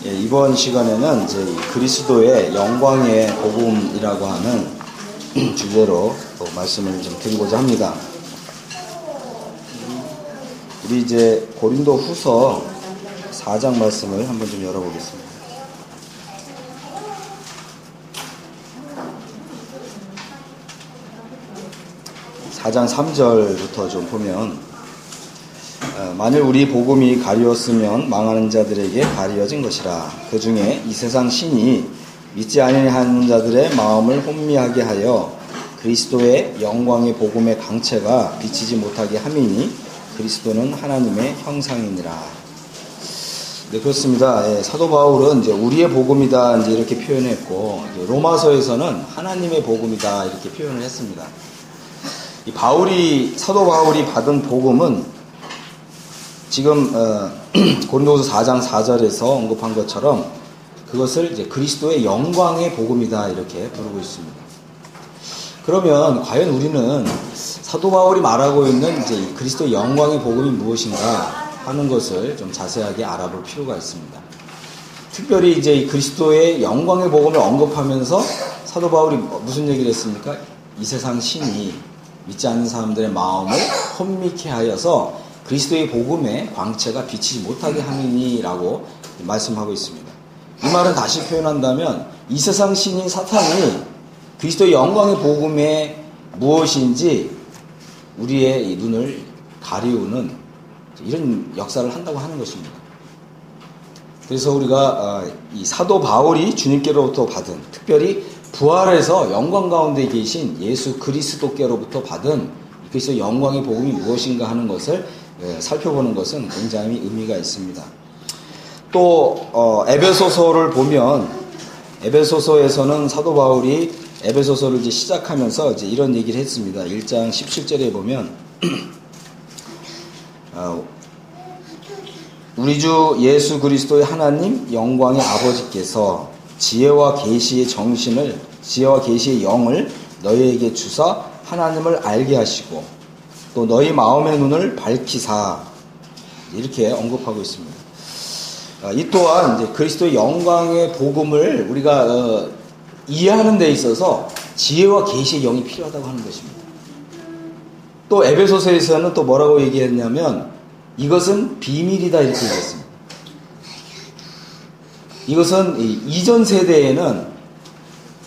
예, 이번 시간에는 이제 그리스도의 영광의 복음이라고 하는 주제로 또 말씀을 좀 드리고자 합니다. 우리 이제 고린도 후서 4장 말씀을 한번 좀 열어보겠습니다. 4장 3절부터 좀 보면 만일 우리 복음이 가리웠으면 망하는 자들에게 가리워진 것이라. 그 중에 이 세상 신이 믿지 아니하는 자들의 마음을 혼미하게 하여 그리스도의 영광의 복음의 강체가 비치지 못하게 함이니 그리스도는 하나님의 형상이니라. 네, 그렇습니다. 예, 사도 바울은 이제 우리의 복음이다 이제 이렇게 표현했고, 로마서에서는 하나님의 복음이다 이렇게 표현을 했습니다. 사도 바울이 받은 복음은 지금 고린도후서 4장 4절에서 언급한 것처럼 그것을 이제 그리스도의 영광의 복음이다 이렇게 부르고 있습니다. 그러면 과연 우리는 사도 바울이 말하고 있는 이제 그리스도의 영광의 복음이 무엇인가 하는 것을 좀 자세하게 알아볼 필요가 있습니다. 특별히 이제 그리스도의 영광의 복음을 언급하면서 사도 바울이 무슨 얘기를 했습니까? 이 세상 신이 믿지 않는 사람들의 마음을 혼미케 하여서 그리스도의 복음의 광채가 비치지 못하게 함이니라고 말씀하고 있습니다. 이 말은 다시 표현한다면 이 세상 신인 사탄이 그리스도의 영광의 복음에 무엇인지 우리의 이 눈을 가리우는 이런 역사를 한다고 하는 것입니다. 그래서 우리가 이 사도 바울이 주님께로부터 받은, 특별히 부활해서 영광 가운데 계신 예수 그리스도께로부터 받은 그리스도의 영광의 복음이 무엇인가 하는 것을 살펴보는 것은 굉장히 의미가 있습니다. 또 에베소서를 보면 에베소서에서는 사도 바울이 에베소서를 이제 시작하면서 이제 이런 얘기를 했습니다. 1장 17절에 보면 우리 주 예수 그리스도의 하나님 영광의 아버지께서 지혜와 계시의 영을 너희에게 주사 하나님을 알게 하시고 또 너희 마음의 눈을 밝히사 이렇게 언급하고 있습니다. 이 또한 이제 그리스도의 영광의 복음을 우리가 이해하는 데 있어서 지혜와 계시의 영이 필요하다고 하는 것입니다. 또 에베소서에서는 또 뭐라고 얘기했냐면 이것은 비밀이다 이렇게 얘기했습니다. 이것은 이전 세대에는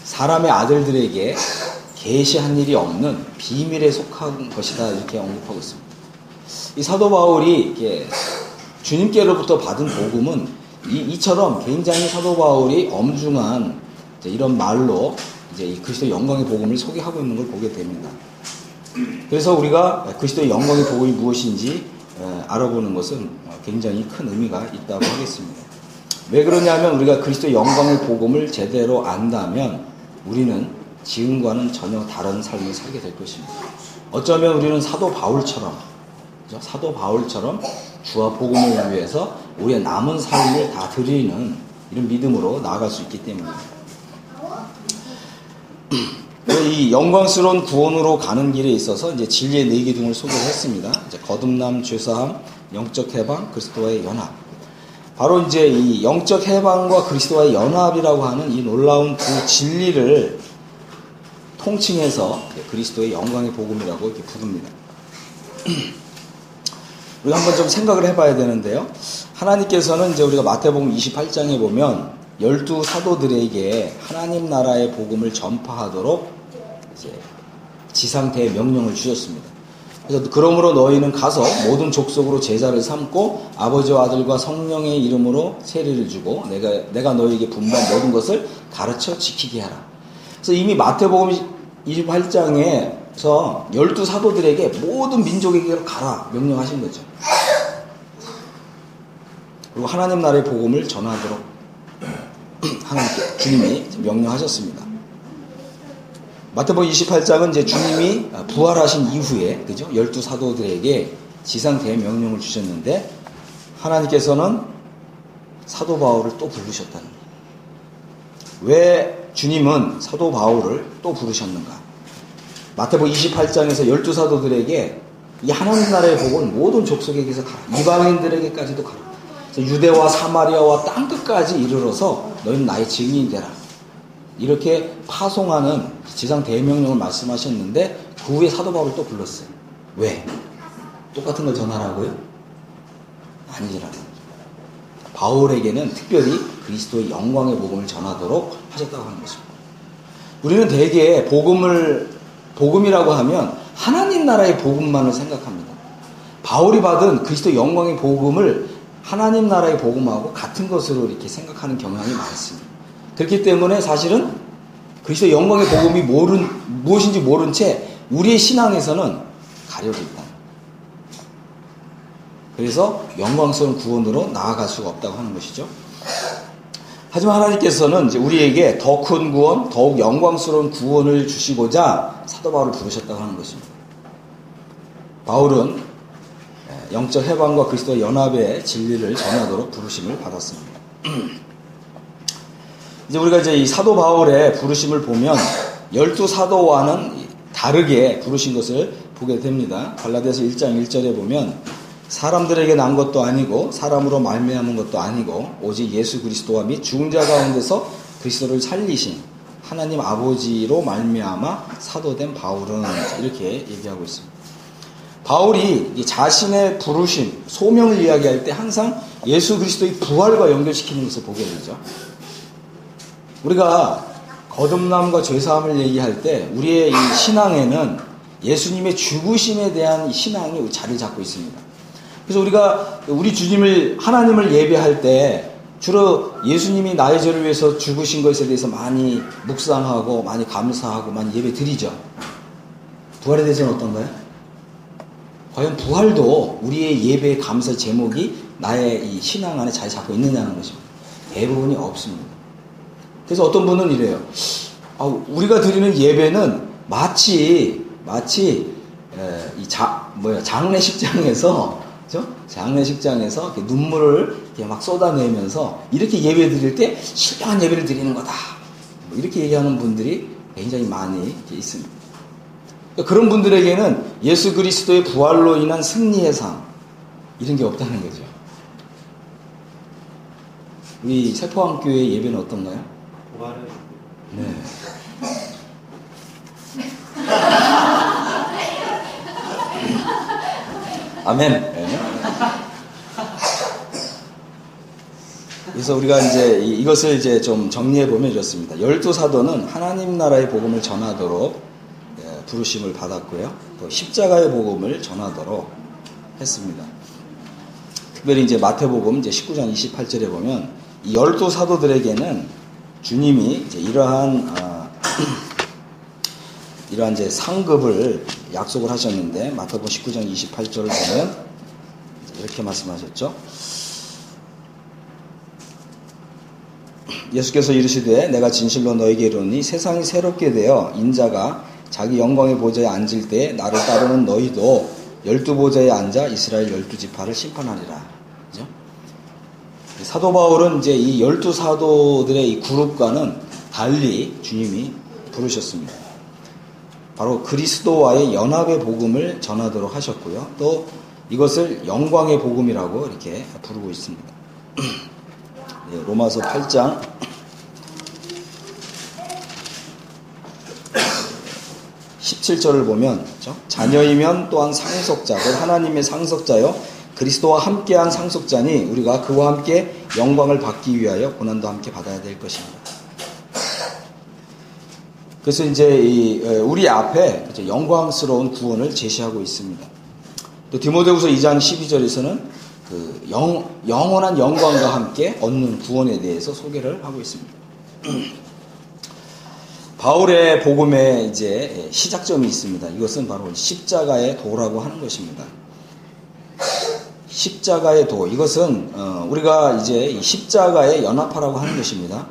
사람의 아들들에게 계시한 일이 없는 비밀에 속한 것이다 이렇게 언급하고 있습니다. 이 사도 바울이 주님께로부터 받은 복음은 이처럼 굉장히 사도 바울이 엄중한 이런 말로 이제 이 그리스도의 영광의 복음을 소개하고 있는 걸 보게 됩니다. 그래서 우리가 그리스도의 영광의 복음이 무엇인지 알아보는 것은 굉장히 큰 의미가 있다고 하겠습니다. 왜 그러냐면 우리가 그리스도의 영광의 복음을 제대로 안다면 우리는 지금과는 전혀 다른 삶을 살게 될 것입니다. 어쩌면 우리는 사도 바울처럼 주와 복음을 위해서 우리의 남은 삶을 다 드리는 이런 믿음으로 나아갈 수 있기 때문입니다. 이 영광스러운 구원으로 가는 길에 있어서 이제 진리의 네 기둥을 소개를 했습니다. 이제 거듭남, 죄사함, 영적 해방, 그리스도와의 연합. 바로 이제 이 영적 해방과 그리스도와의 연합이라고 하는 이 놀라운 그 진리를 통칭해서 그리스도의 영광의 복음이라고 이렇게 부릅니다. 우리가 한번 좀 생각을 해봐야 되는데요. 하나님께서는 이제 우리가 마태복음 28장에 보면 12 사도들에게 하나님 나라의 복음을 전파하도록 이제 지상대의 명령을 주셨습니다. 그래서 그러므로 너희는 가서 모든 족속으로 제자를 삼고 아버지와 아들과 성령의 이름으로 세례를 주고 내가 너희에게 분부한 모든 것을 가르쳐 지키게 하라. 그래서 이미 마태복음 28장에서 12 사도들에게 모든 민족에게로 가라 명령하신 거죠. 그리고 하나님 나라의 복음을 전하도록 하나님께 주님이 명령하셨습니다. 마태복음 28장은 이제 주님이 부활하신 이후에 그죠? 12 사도들에게 지상 대명령을 주셨는데 하나님께서는 사도 바울을 또 부르셨다는 거예요. 왜 주님은 사도 바울을 또 부르셨는가? 마태복음 28장에서 12 사도들에게 이 하나님 나라의 복은 모든 족속에게서 가라. 이방인들에게까지도 가라. 그래서 유대와 사마리아와 땅끝까지 이르러서 너희는 나의 증인이 되라. 이렇게 파송하는 지상 대명령을 말씀하셨는데 그 후에 사도 바울을 또 불렀어요. 왜? 똑같은 걸 전하라고요? 아니라는 거죠. 바울에게는 특별히 그리스도의 영광의 복음을 전하도록 하셨다고 하는 것입니다. 우리는 대개 복음이라고 하면 하나님 나라의 복음만을 생각합니다. 바울이 받은 그리스도 영광의 복음을 하나님 나라의 복음하고 같은 것으로 이렇게 생각하는 경향이 많습니다. 그렇기 때문에 사실은 그리스도 영광의 복음이 무엇인지 모른 채 우리의 신앙에서는 가려져 있다. 그래서 영광스러운 구원으로 나아갈 수가 없다고 하는 것이죠. 하지만 하나님께서는 이제 우리에게 더 큰 구원, 더욱 영광스러운 구원을 주시고자 사도 바울을 부르셨다고 하는 것입니다. 바울은 영적 해방과 그리스도의 연합의 진리를 전하도록 부르심을 받았습니다. 이제 우리가 이제 이 사도 바울의 부르심을 보면 12사도와는 다르게 부르신 것을 보게 됩니다. 갈라디아서 1장 1절에 보면 사람들에게 난 것도 아니고 사람으로 말미암은 것도 아니고 오직 예수 그리스도와 및 죽은 자 가운데서 그리스도를 살리신 하나님 아버지로 말미암아 사도된 바울은 이렇게 얘기하고 있습니다. 바울이 자신의 부르심, 소명을 이야기할 때 항상 예수 그리스도의 부활과 연결시키는 것을 보게 되죠. 우리가 거듭남과 죄사함을 얘기할 때 우리의 이 신앙에는 예수님의 죽으심에 대한 신앙이 자리 잡고 있습니다. 그래서 우리가 우리 주님을 하나님을 예배할 때 주로 예수님이 나의 죄를 위해서 죽으신 것에 대해서 많이 묵상하고 많이 감사하고 많이 예배 드리죠. 부활에 대해서는 어떤가요? 과연 부활도 우리의 예배의 감사 제목이 나의 이 신앙 안에 자리 잡고 있느냐는 것입니다. 대부분이 없습니다. 그래서 어떤 분은 이래요. 우리가 드리는 예배는 마치 이 장례식장에서 그죠? 장례식장에서 이렇게 눈물을 이렇게 막 쏟아내면서 이렇게 예배 드릴 때 신령한 예배를 드리는 거다. 이렇게 얘기하는 분들이 굉장히 많이 있습니다. 그러니까 그런 분들에게는 예수 그리스도의 부활로 인한 승리의 상 이런 게 없다는 거죠. 우리 세포항교회 예배는 어떤가요? 부활을 네. 아멘. 네. 그래서 우리가 이제 이것을 이제 좀 정리해 보면 이렇습니다. 12사도는 하나님 나라의 복음을 전하도록 부르심을 받았고요. 또 십자가의 복음을 전하도록 했습니다. 특별히 이제 마태복음 이제 19장 28절에 보면 이 12사도들에게는 주님이 이제 이러한 이제 상급을 약속을 하셨는데 마태복음 19장 28절을 보면 이렇게 말씀하셨죠. 예수께서 이르시되 내가 진실로 너에게 이르노니 세상이 새롭게 되어 인자가 자기 영광의 보좌에 앉을 때 나를 따르는 너희도 12보좌에 앉아 이스라엘 12지파를 심판하리라. 그죠? 사도 바울은 이제 이 12사도들의 이 그룹과는 달리 주님이 부르셨습니다. 바로 그리스도와의 연합의 복음을 전하도록 하셨고요. 또 이것을 영광의 복음이라고 이렇게 부르고 있습니다. 네, 로마서 8장 17절을 보면 그렇죠? 자녀이면 또한 상속자, 곧 하나님의 상속자요 그리스도와 함께한 상속자니 우리가 그와 함께 영광을 받기 위하여 고난도 함께 받아야 될 것입니다. 그래서 이제 우리 앞에 영광스러운 구원을 제시하고 있습니다. 또 디모데후서 2장 12절에서는 그 영원한 영광과 함께 얻는 구원에 대해서 소개를 하고 있습니다. 바울의 복음에 이제 시작점이 있습니다. 이것은 바로 십자가의 도라고 하는 것입니다. 십자가의 도, 이것은 우리가 이제 십자가의 연합하라고 하는 것입니다.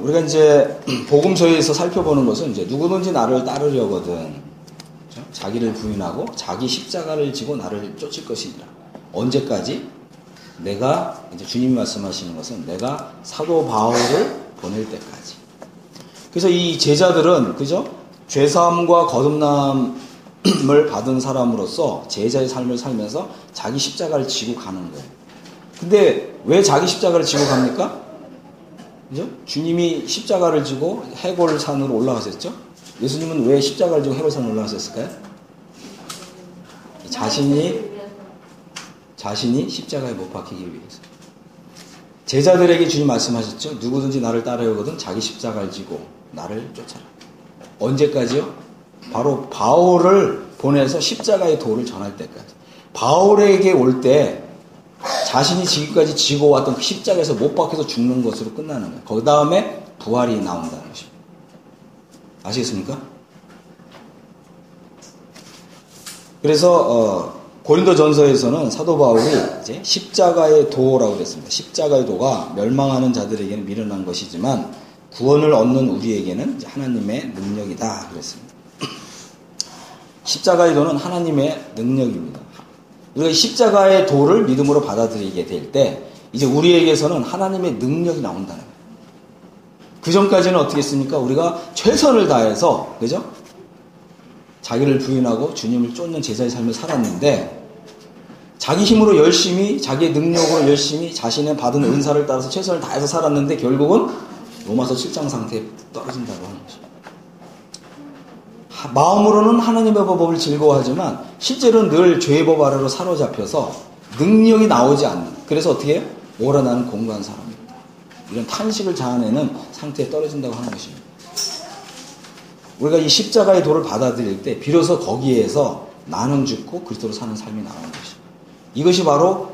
우리가 이제 복음서에서 살펴보는 것은 이제 누구든지 나를 따르려거든 그렇죠? 자기를 부인하고 자기 십자가를 지고 나를 쫓을 것이니라. 언제까지? 내가 이제 주님이 말씀하시는 것은 내가 사도 바울을 보낼 때까지. 그래서 이 제자들은 그죠? 죄사함과 거듭남을 받은 사람으로서 제자의 삶을 살면서 자기 십자가를 지고 가는 거예요. 근데 왜 자기 십자가를 지고 갑니까? 그죠? 주님이 십자가를 지고 해골산으로 올라가셨죠? 예수님은 왜 십자가를 지고 해골산으로 올라가셨을까요? 자신이 십자가에 못 박히기 위해서. 제자들에게 주님 말씀하셨죠? 누구든지 나를 따르거든 자기 십자가를 지고 나를 쫓아라. 언제까지요? 바로 바울을 보내서 십자가의 도를 전할 때까지. 바울에게 올 때 자신이 지금까지 지고 왔던 그 십자가에서 못 박혀서 죽는 것으로 끝나는 거예요. 그 다음에 부활이 나온다는 것입니다. 아시겠습니까? 그래서 고린도전서에서는 사도 바울이 이제 십자가의 도라고 그랬습니다. 십자가의 도가 멸망하는 자들에게는 미련한 것이지만 구원을 얻는 우리에게는 이제 하나님의 능력이다 그랬습니다. 십자가의 도는 하나님의 능력입니다. 우리가 십자가의 도를 믿음으로 받아들이게 될 때 이제 우리에게서는 하나님의 능력이 나온다는 거예요. 그 전까지는 어떻게 했습니까? 우리가 최선을 다해서, 그죠? 자기를 부인하고 주님을 쫓는 제자의 삶을 살았는데 자기 힘으로 열심히 자기의 능력으로 열심히 자신의 받은 은사를 따라서 최선을 다해서 살았는데 결국은 로마서 7장 상태에 떨어진다고 하는 것입니다. 마음으로는 하나님의 법을 즐거워하지만 실제로는 늘 죄의 법 아래로 사로잡혀서 능력이 나오지 않는, 그래서 어떻게 해요? 오라 나는 공고한 사람입니다. 이런 탄식을 자아내는 상태에 떨어진다고 하는 것입니다. 우리가 이 십자가의 도를 받아들일 때 비로소 거기에서 나는 죽고 그리스도로 사는 삶이 나오는 것입니다. 이것이 바로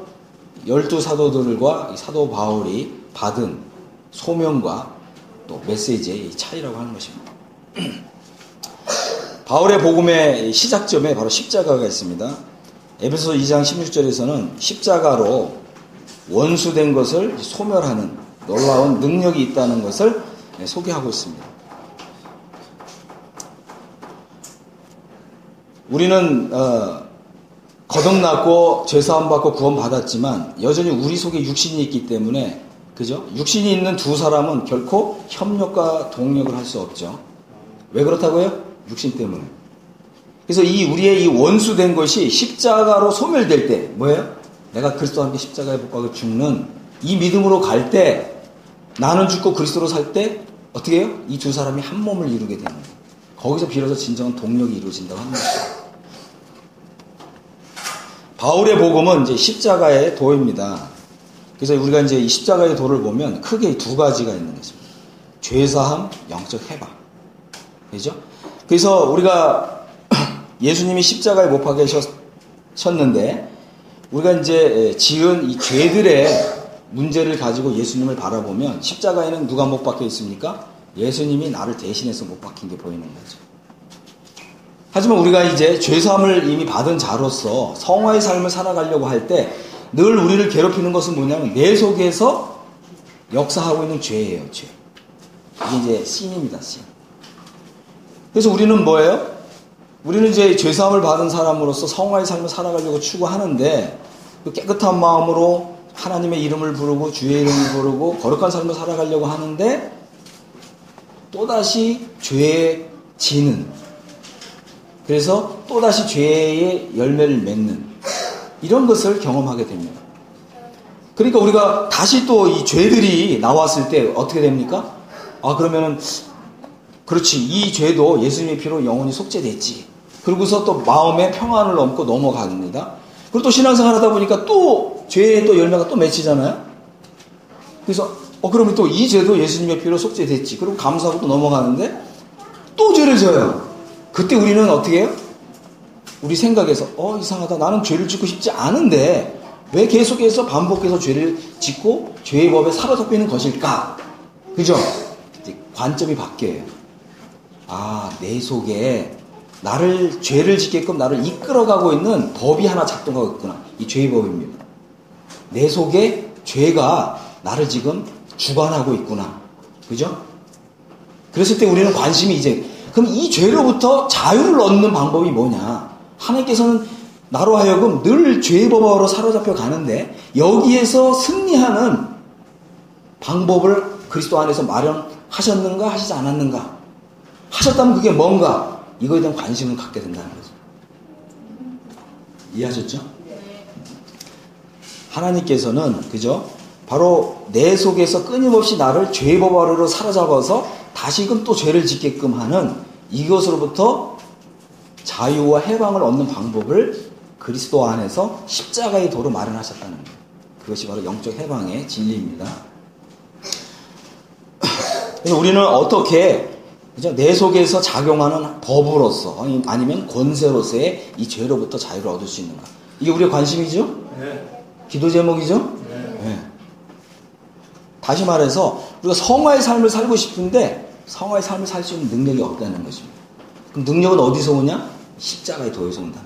12사도들과 사도 바울이 받은 소명과 또 메시지의 차이라고 하는 것입니다. 바울의 복음의 시작점에 바로 십자가가 있습니다. 에베소서 2장 16절에서는 십자가로 원수된 것을 소멸하는 놀라운 능력이 있다는 것을 소개하고 있습니다. 우리는 거듭났고 죄사함 받고 구원받았지만 여전히 우리 속에 육신이 있기 때문에, 그죠? 육신이 있는 두 사람은 결코 협력과 동력을 할 수 없죠. 왜 그렇다고요? 육신 때문에. 그래서 우리의 이 원수된 것이 십자가로 소멸될 때 뭐예요? 내가 그리스도와 함께 십자가의 복각을 죽는 이 믿음으로 갈 때, 나는 죽고 그리스도로 살 때 어떻게 해요? 이 두 사람이 한 몸을 이루게 되는 거예요. 거기서 비로소 진정한 동력이 이루어진다고 합니다. 바울의 복음은 이제 십자가의 도입니다. 그래서 우리가 이제 이 십자가의 도를 보면 크게 두 가지가 있는 것입니다. 죄사함, 영적 해방. 그죠? 그래서 우리가 예수님이 십자가에 못 박히셨는데 우리가 이제 지은 이 죄들의 문제를 가지고 예수님을 바라보면 십자가에는 누가 못 박혀 있습니까? 예수님이 나를 대신해서 못 박힌 게 보이는 거죠. 하지만 우리가 이제 죄사함을 이미 받은 자로서 성화의 삶을 살아가려고 할 때 늘 우리를 괴롭히는 것은 뭐냐면 내 속에서 역사하고 있는 죄예요, 죄. 이게 이제 신입니다, 신. 그래서 우리는 뭐예요? 우리는 이제 죄사함을 받은 사람으로서 성화의 삶을 살아가려고 추구하는데 그 깨끗한 마음으로 하나님의 이름을 부르고 주의 이름을 부르고 거룩한 삶을 살아가려고 하는데 또다시 죄에 지는, 그래서 또다시 죄의 열매를 맺는 이런 것을 경험하게 됩니다. 그러니까 우리가 다시 또 이 죄들이 나왔을 때 어떻게 됩니까? 그러면은 그렇지, 이 죄도 예수님의 피로 영원히 속죄됐지. 그러고서 또 마음에 평안을 얻고 넘어갑니다. 그리고 또 신앙생활 하다 보니까 또 죄의 또 열매가 또 맺히잖아요. 그래서 그러면 또 이 죄도 예수님의 피로 속죄됐지. 그리고 감사하고 또 넘어가는데 또 죄를 져요. 그때 우리는 어떻게 해요? 우리 생각에서 이상하다. 나는 죄를 짓고 싶지 않은데 왜 계속해서 반복해서 죄를 짓고 죄의 법에 사로잡히는 것일까? 그죠? 이제 관점이 바뀌어요. 내 속에 나를 죄를 짓게끔 나를 이끌어가고 있는 법이 하나 작동하고 있구나. 이 죄의 법입니다. 내 속에 죄가 나를 지금 주관하고 있구나. 그죠? 그랬을 때 우리는 관심이 이제, 그럼 이 죄로부터 자유를 얻는 방법이 뭐냐? 하나님께서는 나로 하여금 늘 죄의 법으로 사로잡혀 가는데 여기에서 승리하는 방법을 그리스도 안에서 마련하셨는가 하시지 않았는가? 하셨다면 그게 뭔가? 이거에 대한 관심을 갖게 된다는 거죠. 이해하셨죠? 하나님께서는 그죠? 바로 내 속에서 끊임없이 나를 죄법 아래로 사로잡아서 다시금 또 죄를 짓게끔 하는 이것으로부터 자유와 해방을 얻는 방법을 그리스도 안에서 십자가의 도로 마련하셨다는 거예요. 그것이 바로 영적 해방의 진리입니다. 그래서 우리는 어떻게 그죠? 내 속에서 작용하는 법으로서 아니면 권세로서의 이 죄로부터 자유를 얻을 수 있는가? 이게 우리의 관심이죠? 네. 기도 제목이죠? 네. 네. 다시 말해서 우리가 성화의 삶을 살고 싶은데 성화의 삶을 살 수 있는 능력이 없다는 것입니다. 그럼 능력은 어디서 오냐? 십자가의 도에서 온다.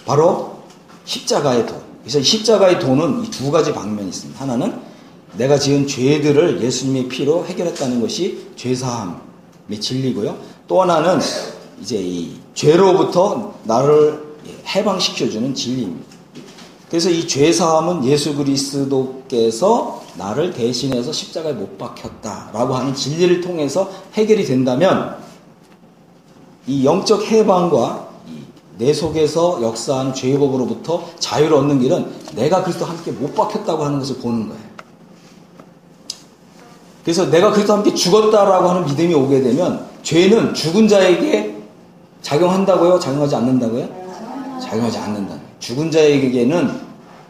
바로 십자가의 도. 그래서 십자가의 도는 이 두 가지 방면이 있습니다. 하나는 내가 지은 죄들을 예수님의 피로 해결했다는 것이 죄사함의 진리고요. 또 하나는 이제 이 죄로부터 나를 해방시켜주는 진리입니다. 그래서 이 죄사함은 예수 그리스도께서 나를 대신해서 십자가에 못 박혔다라고 하는 진리를 통해서 해결이 된다면 이 영적 해방과 내 속에서 역사하는 죄의 법으로부터 자유를 얻는 길은 내가 그리스도와 함께 못 박혔다고 하는 것을 보는 거예요. 그래서 내가 그리스도와 함께 죽었다라고 하는 믿음이 오게 되면 죄는 죽은 자에게 작용한다고요? 작용하지 않는다고요? 작용하지 않는다. 죽은 자에게는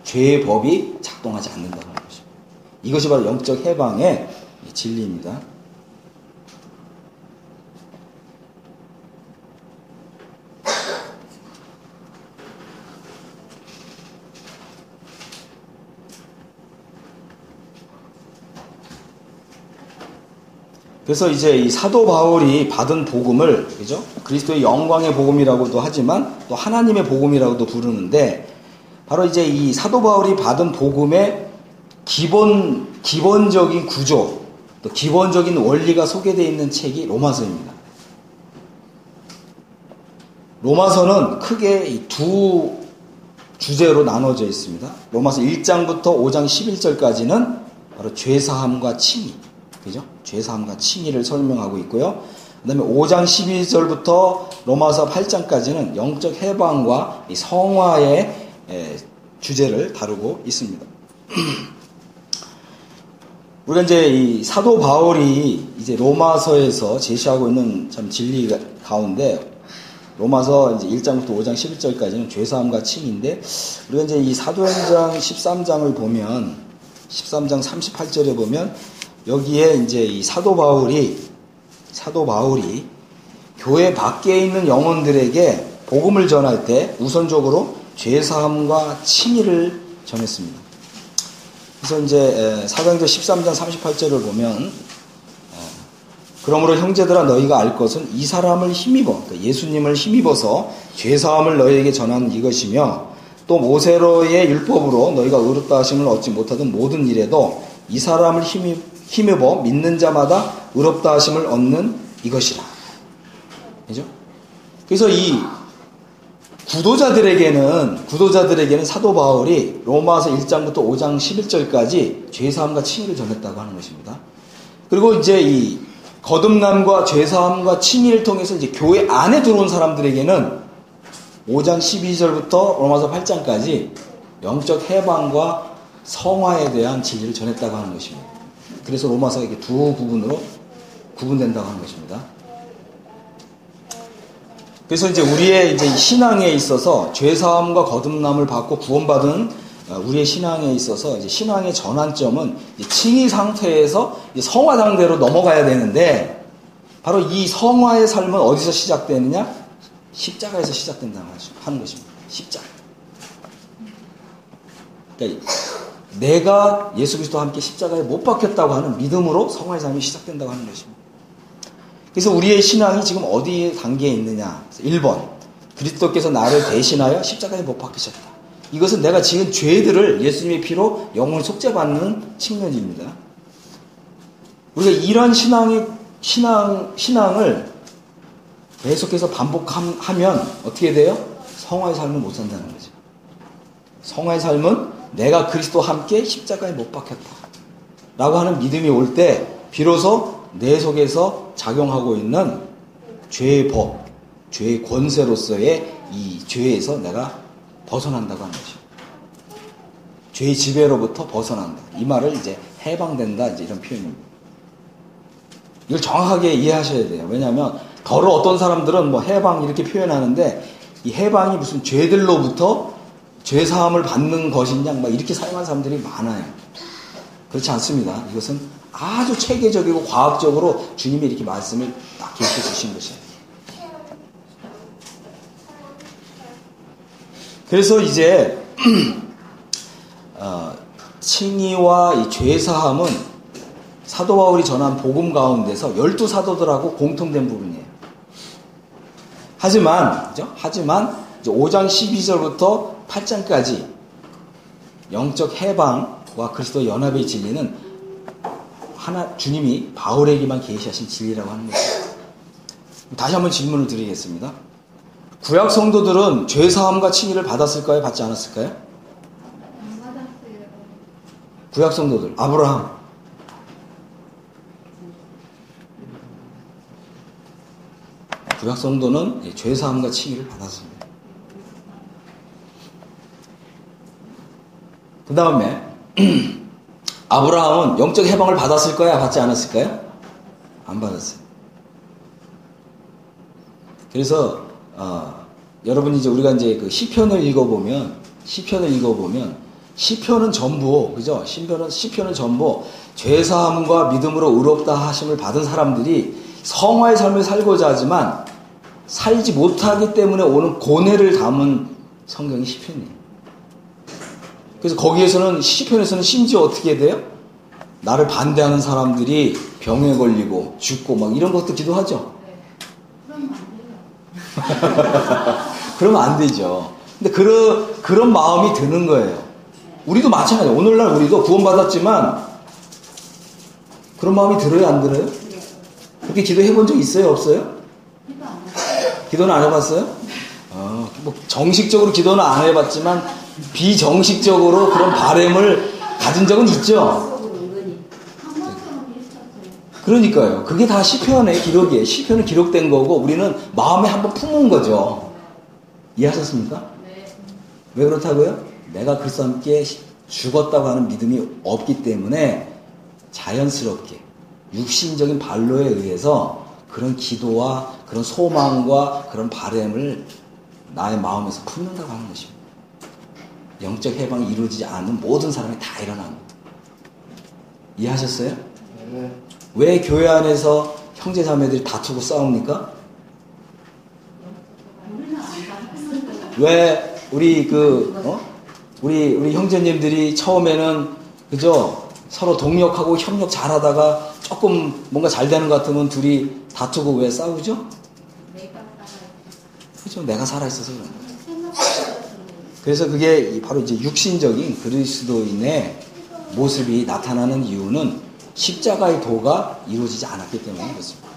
죄의 법이 작동하지 않는다는 것입니다. 이것이 바로 영적 해방의 진리입니다. 그래서 이제 이 사도 바울이 받은 복음을, 그죠? 그리스도의 영광의 복음이라고도 하지만 또 하나님의 복음이라고도 부르는데, 바로 이제 이 사도 바울이 받은 복음의 기본적인 구조, 또 기본적인 원리가 소개되어 있는 책이 로마서입니다. 로마서는 크게 이 두 주제로 나눠져 있습니다. 로마서 1장부터 5장 11절까지는 바로 죄사함과 칭의, 그죠? 죄사함과 칭의를 설명하고 있고요. 그 다음에 5장 12절부터 로마서 8장까지는 영적 해방과 이 성화의 주제를 다루고 있습니다. 우리가 이제 이 사도 바울이 이제 로마서에서 제시하고 있는 참 진리 가운데 로마서 이제 1장부터 5장 11절까지는 죄사함과 칭의인데 우리가 이제 이 사도행전 13장을 보면 13장 38절에 보면 여기에 이제 이 사도 바울이 교회 밖에 있는 영혼들에게 복음을 전할 때 우선적으로 죄사함과 칭의를 전했습니다. 그래서 이제 사도행전 13장 38절을 보면 그러므로 형제들아 너희가 알 것은 이 사람을 힘입어 그러니까 예수님을 힘입어서 죄사함을 너희에게 전하는 이것이며 또 모세로의 율법으로 너희가 의롭다 하심을 얻지 못하던 모든 일에도 이 사람을 힘입어 믿는 자마다 의롭다 하심을 얻는 이것이라. 그죠? 그래서 이 구도자들에게는 사도 바울이 로마서 1장부터 5장 11절까지 죄사함과 칭의를 전했다고 하는 것입니다. 그리고 이제 이 거듭남과 죄사함과 칭의를 통해서 이제 교회 안에 들어온 사람들에게는 5장 12절부터 로마서 8장까지 영적 해방과 성화에 대한 진리를 전했다고 하는 것입니다. 그래서 로마서가 이게 두 부분으로 구분된다고 하는 것입니다. 그래서 이제 우리의 이제 신앙에 있어서 죄사함과 거듭남을 받고 구원받은 우리의 신앙에 있어서 이제 신앙의 전환점은 칭의 상태에서 성화 상태로 넘어가야 되는데 바로 이 성화의 삶은 어디서 시작되느냐? 십자가에서 시작된다는 하는 것입니다. 십자가. 그러니까 내가 예수 그리스도와 함께 십자가에 못 박혔다고 하는 믿음으로 성화의 삶이 시작된다고 하는 것입니다. 그래서 우리의 신앙이 지금 어디 단계에 있느냐? 1번, 그리스도께서 나를 대신하여 십자가에 못 박히셨다. 이것은 내가 지은 죄들을 예수님의 피로 영원히 속죄받는 측면입니다. 우리가 이런 신앙을 계속해서 반복하면 어떻게 돼요? 성화의 삶을 못 산다는 거죠. 성화의 삶은 내가 그리스도와 함께 십자가에 못 박혔다 라고 하는 믿음이 올 때 비로소 내 속에서 작용하고 있는 죄의 법, 죄의 권세로서의 이 죄에서 내가 벗어난다고 하는 것입니다. 죄의 지배로부터 벗어난다. 이 말을 이제 해방된다. 이제 이런 표현입니다. 이걸 정확하게 이해하셔야 돼요. 왜냐하면 더러 어떤 사람들은 뭐 해방 이렇게 표현하는데 이 해방이 무슨 죄들로부터 죄 사함을 받는 것이냐 막 이렇게 사용하는 사람들이 많아요. 그렇지 않습니다. 이것은 아주 체계적이고 과학적으로 주님이 이렇게 말씀을 딱 기록해 주신 것이에요. 그래서 이제 칭의와 이 죄사함은 사도 바울이 전한 복음 가운데서 12사도들하고 공통된 부분이에요. 하지만 이제 5장 12절부터 8장까지 영적 해방과 그리스도 연합의 진리는 주님이 바울에게만 계시하신 진리라고 하는 거예요. 다시 한번 질문을 드리겠습니다. 구약 성도들은 죄사함과 칭의를 받았을까요? 받지 않았을까요? 안 받았어요. 구약 성도들, 아브라함. 구약 성도는 죄사함과 칭의를 받았습니다. 그 다음에 아브라함은 영적 해방을 받았을까요? 받지 않았을까요? 안 받았어요. 그래서 여러분이 이제 우리가 이제 그 시편을 읽어보면 시편은 전부 그죠? 시편은 전부 죄사함과 믿음으로 의롭다 하심을 받은 사람들이 성화의 삶을 살고자 하지만 살지 못하기 때문에 오는 고뇌를 담은 성경이 시편이에요. 그래서 거기에서는 시편에서는 심지어 어떻게 돼요? 나를 반대하는 사람들이 병에 걸리고 죽고 막 이런 것도 기도하죠. 그러면 안 돼요. 그러면 안 되죠. 근데 그런 마음이 드는 거예요. 우리도 마찬가지예요. 오늘날 우리도 구원받았지만 그런 마음이 들어요, 안 들어요? 그렇게 기도해 본 적 있어요, 없어요? 기도 안 해요. 기도는 안 해봤어요? 뭐 정식적으로 기도는 안 해봤지만 비정식적으로 그런 바람을 가진 적은 있죠. 한 번쯤은 비슷했어요. 그러니까요. 그게 다 시편의 기록이에요. 시편은 기록된 거고 우리는 마음에 한번 품은 거죠. 이해하셨습니까? 네. 왜 그렇다고요? 내가 그리스도와 함께 죽었다고 하는 믿음이 없기 때문에 자연스럽게 육신적인 발로에 의해서 그런 기도와 그런 소망과 그런 바람을 나의 마음에서 품는다고 하는 것입니다. 영적 해방이 이루어지지 않는 모든 사람이 다 일어납니다. 이해하셨어요? 네. 왜 교회 안에서 형제 자매들이 다투고 싸웁니까? 우리는 안 받았어요. 왜 우리 우리 형제님들이 처음에는 그죠? 서로 동력하고 협력 잘하다가 조금 뭔가 잘 되는 것 같으면 둘이 다투고 왜 싸우죠? 내가 따라요. 그죠? 내가 살아있어서 그런 거예요. 생각보다 그래서 그게 바로 이제 육신적인 그리스도인의 모습이 나타나는 이유는 십자가의 도가 이루어지지 않았기 때문에 그렇습니다.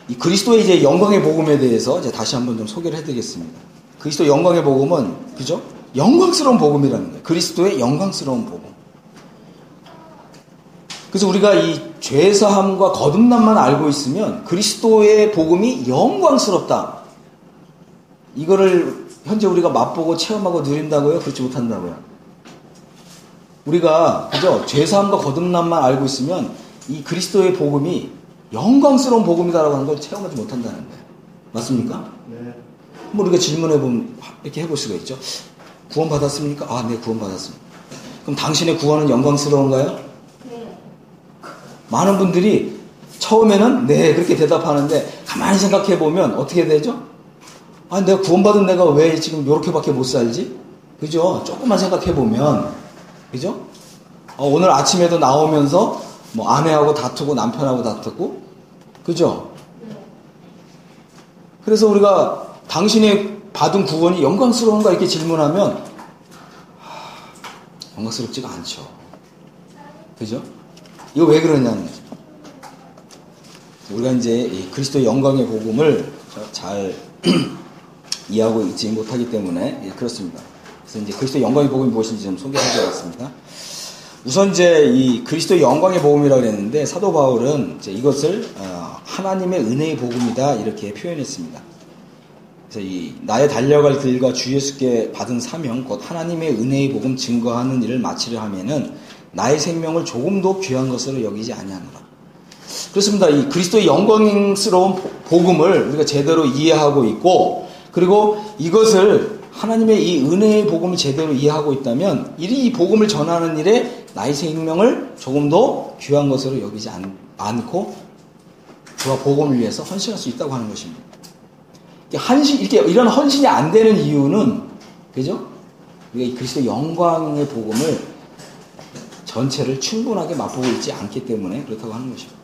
이 그리스도의 이제 영광의 복음에 대해서 이제 다시 한번 좀 소개를 해드리겠습니다. 그리스도 영광의 복음은 그죠? 영광스러운 복음이라는 거예요. 그리스도의 영광스러운 복음. 그래서 우리가 이 죄사함과 거듭남만 알고 있으면 그리스도의 복음이 영광스럽다. 이거를 현재 우리가 맛보고 체험하고 누린다고요? 그렇지 못한다고요? 우리가 그죠? 죄사함과 거듭남만 알고 있으면 이 그리스도의 복음이 영광스러운 복음이다라고 하는 걸 체험하지 못한다는 거예요. 맞습니까? 네. 뭐 우리가 질문해보면 이렇게 해볼 수가 있죠. 구원 받았습니까? 아, 네, 구원 받았습니다. 그럼 당신의 구원은 영광스러운가요? 네. 많은 분들이 처음에는 네 그렇게 대답하는데 가만히 생각해보면 어떻게 되죠? 아, 내가 구원받은 내가 왜 지금 요렇게밖에 못 살지? 그죠? 조금만 생각해보면 그죠? 오늘 아침에도 나오면서 뭐 아내하고 다투고 남편하고 다투고 그죠? 네. 그래서 우리가 당신의 받은 구원이 영광스러운가 이렇게 질문하면 영광스럽지가 않죠. 그죠? 이거 왜 그러냐는 거죠. 우리가 이제 이 그리스도의 영광의 복음을 잘 이해하고 있지 못하기 때문에 그렇습니다. 그래서 이제 그리스도의 영광의 복음이 무엇인지 좀 소개해드리겠습니다. 우선 이제 이 그리스도의 영광의 복음이라고 했는데 사도 바울은 이제 이것을 하나님의 은혜의 복음이다 이렇게 표현했습니다. 그래서 이 나의 달려갈 길과 주 예수께 받은 사명 곧 하나님의 은혜의 복음 증거하는 일을 마치려 하면은 나의 생명을 조금도 귀한 것으로 여기지 아니하노라. 그렇습니다. 이 그리스도의 영광스러운 복음을 우리가 제대로 이해하고 있고, 그리고 이것을 하나님의 이 은혜의 복음을 제대로 이해하고 있다면 이 복음을 전하는 일에 나의 생명을 조금도 귀한 것으로 여기지 않고 그와 복음을 위해서 헌신할 수 있다고 하는 것입니다. 이렇게 이런 헌신이 안 되는 이유는, 그죠? 우리가 이 그리스도의 영광의 복음을 전체를 충분하게 맛보고 있지 않기 때문에 그렇다고 하는 것입니다.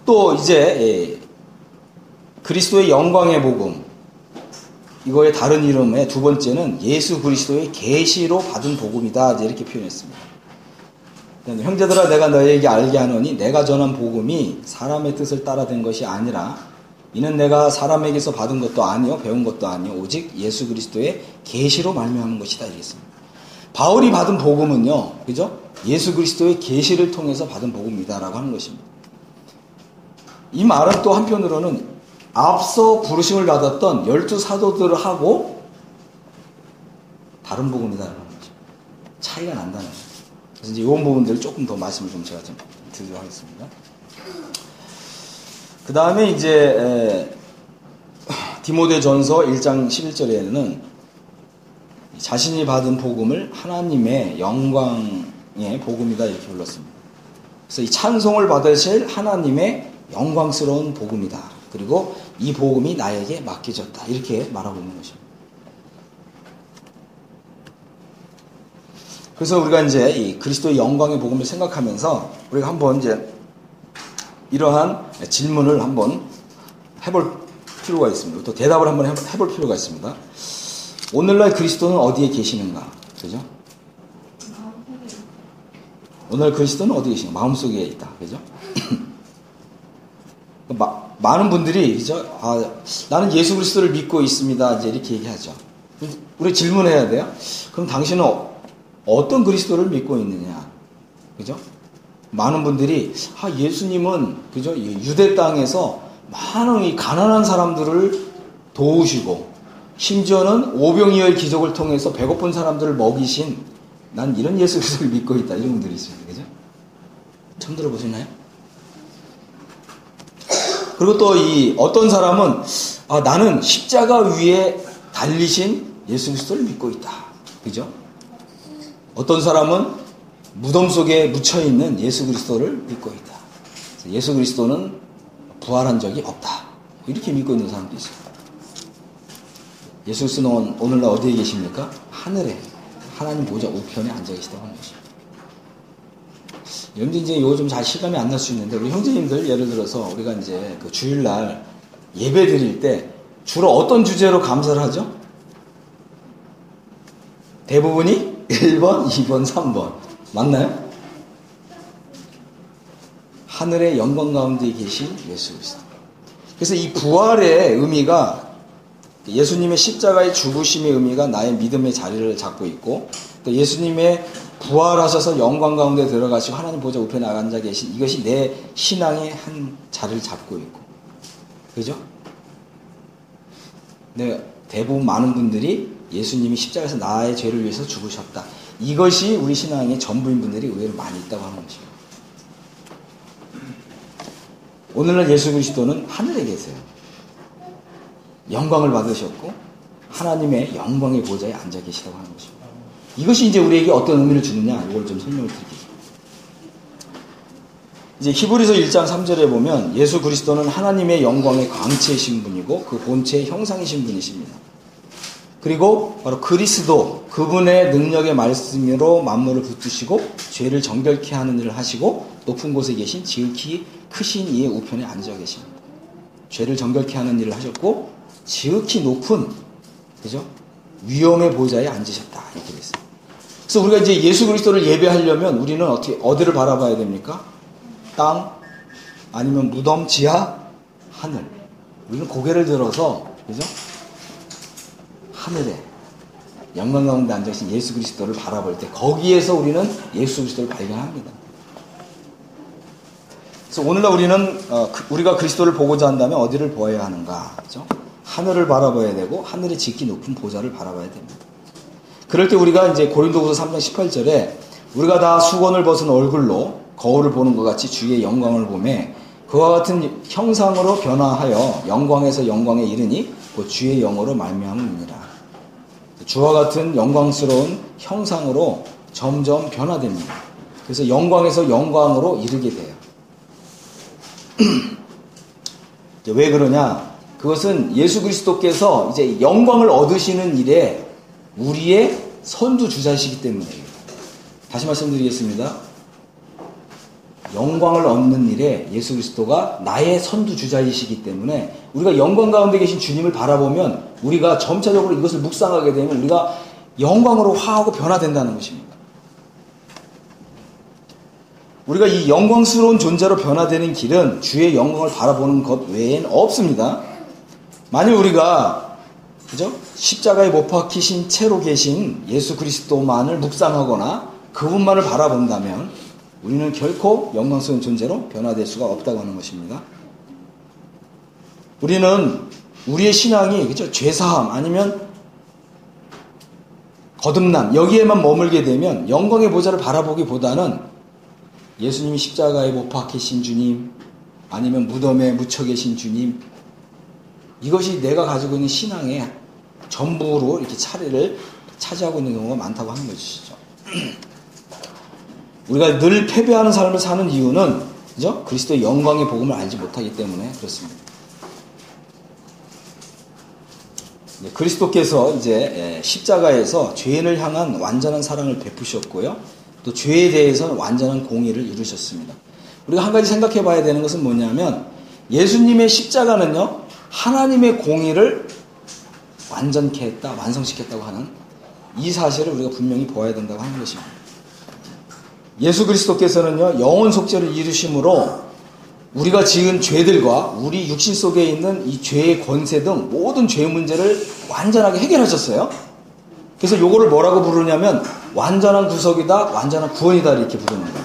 또 이제 그리스도의 영광의 복음, 이거의 다른 이름의 두 번째는 예수 그리스도의 계시로 받은 복음이다, 이제 이렇게 표현했습니다. 형제들아, 내가 너희에게 알게 하노니 내가 전한 복음이 사람의 뜻을 따라 된 것이 아니라 이는 내가 사람에게서 받은 것도 아니요 배운 것도 아니요 오직 예수 그리스도의 계시로 말미암은 것이다, 이랬습니다. 바울이 받은 복음은요, 그죠? 예수 그리스도의 계시를 통해서 받은 복음이다라고 하는 것입니다. 이 말은 또 한편으로는 앞서 부르심을 받았던 12 사도들하고 다른 복음이다라는 거죠. 차이가 난다는 거죠. 그래서 이제 이런 부분들을 조금 더 말씀을 제가 드리도록 하겠습니다. 그 다음에 이제 디모데전서 1장 11절에는 자신이 받은 복음을 하나님의 영광의 복음이다, 이렇게 불렀습니다. 그래서 이 찬송을 받으실 하나님의 영광스러운 복음이다. 그리고 이 복음이 나에게 맡겨졌다, 이렇게 말하고 있는 것입니다. 그래서 우리가 이제 이 그리스도의 영광의 복음을 생각하면서 우리가 한번 이제 이러한 질문을 한번 해볼 필요가 있습니다. 또 대답을 한번 해볼 필요가 있습니다. 오늘날 그리스도는 어디에 계시는가? 그죠? 오늘 그리스도는 어디에 계시는가? 마음속에 있다. 그죠? 많은 분들이, 그죠? 나는 예수 그리스도를 믿고 있습니다, 이제 이렇게 얘기하죠. 우리 질문해야 돼요. 그럼 당신은 어떤 그리스도를 믿고 있느냐? 그죠? 많은 분들이, 예수님은, 그죠? 유대 땅에서 많은 이 가난한 사람들을 도우시고, 심지어는 오병이어의 기적을 통해서 배고픈 사람들을 먹이신, 난 이런 예수 그리스도를 믿고 있다, 이런 분들이 있습니다. 그죠? 처음 들어보시나요? 그리고 또 어떤 사람은, 나는 십자가 위에 달리신 예수 그리스도를 믿고 있다. 그죠? 어떤 사람은 무덤 속에 묻혀있는 예수 그리스도를 믿고 있다. 예수 그리스도는 부활한 적이 없다, 이렇게 믿고 있는 사람도 있습니다. 예수 그리스도는 오늘날 어디에 계십니까? 하늘에 하나님 보좌 우편에 앉아 계시다고 하는 것입니다. 여러분들 이제 이거 좀 잘 실감이 안 날 수 있는데, 우리 형제님들 예를 들어서 우리가 이제 그 주일날 예배 드릴 때 주로 어떤 주제로 감사를 하죠? 대부분이 1번, 2번, 3번. 맞나요? 하늘의 영광 가운데 계신 예수 그리스도. 그래서 이 부활의 의미가, 예수님의 십자가의 죽으심의 의미가 나의 믿음의 자리를 잡고 있고, 또 예수님의 부활하셔서 영광 가운데 들어가시고 하나님 보좌 우편에 앉아 계신, 이것이 내 신앙의 한 자리를 잡고 있고, 그죠? 네, 대부분 많은 분들이 예수님이 십자가에서 나의 죄를 위해서 죽으셨다, 이것이 우리 신앙의 전부인 분들이 의외로 많이 있다고 하는 것입니다. 오늘날 예수 그리스도는 하늘에 계세요. 영광을 받으셨고 하나님의 영광의 보좌에 앉아 계시다고 하는 것입니다. 이것이 이제 우리에게 어떤 의미를 주느냐, 이걸 좀 설명을 드릴게요. 이제 히브리서 1장 3절에 보면 예수 그리스도는 하나님의 영광의 광채이신 분이고 그 본체의 형상이신 분이십니다. 그리고 바로 그리스도, 그분의 능력의 말씀으로 만물을 붙드시고 죄를 정결케 하는 일을 하시고 높은 곳에 계신 지극히 크신 이의 우편에 앉아 계십니다. 죄를 정결케 하는 일을 하셨고 지극히 높은, 그죠? 위엄의 보좌에 앉으셨다, 이렇게 됐어요. 그래서 우리가 이제 예수 그리스도를 예배하려면 우리는 어디를 바라봐야 됩니까? 땅, 아니면 무덤, 지하, 하늘. 우리는 고개를 들어서, 그죠? 하늘에 영광 가운데 앉아계신 예수 그리스도를 바라볼 때 거기에서 우리는 예수 그리스도를 발견합니다. 그래서 오늘날 우리는 우리가 그리스도를 보고자 한다면 어디를 보아야 하는가, 그죠? 하늘을 바라봐야 되고 하늘의 지극히 높은 보좌를 바라봐야 됩니다. 그럴 때 우리가 이제 고린도후서 3장 18절에 우리가 다 수건을 벗은 얼굴로 거울을 보는 것 같이 주의 영광을 보매 그와 같은 형상으로 변화하여 영광에서 영광에 이르니 곧 주의 영으로 말미암음이니라. 주와 같은 영광스러운 형상으로 점점 변화됩니다. 그래서 영광에서 영광으로 이르게 돼요. 왜 그러냐? 그것은 예수 그리스도께서 이제 영광을 얻으시는 일에 우리의 선두주자이시기 때문이에요. 다시 말씀드리겠습니다. 영광을 얻는 일에 예수 그리스도가 나의 선두주자이시기 때문에 우리가 영광 가운데 계신 주님을 바라보면 우리가 점차적으로 이것을 묵상하게 되면 우리가 영광으로 화하고 변화된다는 것입니다. 우리가 이 영광스러운 존재로 변화되는 길은 주의 영광을 바라보는 것 외에는 없습니다. 만일 우리가 그죠? 십자가에 못 박히신 채로 계신 예수 그리스도만을 묵상하거나 그분만을 바라본다면 우리는 결코 영광스러운 존재로 변화될 수가 없다고 하는 것입니다. 우리는 우리의 신앙이 그죠? 죄사함 아니면 거듭남 여기에만 머물게 되면 영광의 보좌를 바라보기보다는 예수님이 십자가에 못 박히신 주님 아니면 무덤에 묻혀 계신 주님 이것이 내가 가지고 있는 신앙의 전부로 이렇게 차례를 차지하고 있는 경우가 많다고 하는 것이죠. 우리가 늘 패배하는 삶을 사는 이유는 그죠? 그리스도의 영광의 복음을 알지 못하기 때문에 그렇습니다. 그리스도께서 이제 십자가에서 죄인을 향한 완전한 사랑을 베푸셨고요. 또 죄에 대해서는 완전한 공의를 이루셨습니다. 우리가 한 가지 생각해 봐야 되는 것은 뭐냐면 예수님의 십자가는요. 하나님의 공의를 완전케 했다, 완성시켰다고 하는 이 사실을 우리가 분명히 보아야 된다고 하는 것입니다. 예수 그리스도께서는요. 영원 속죄를 이루심으로 우리가 지은 죄들과 우리 육신 속에 있는 이 죄의 권세 등 모든 죄 문제를 완전하게 해결하셨어요. 그래서 요거를 뭐라고 부르냐면 완전한 구속이다, 완전한 구원이다 이렇게 부릅니다.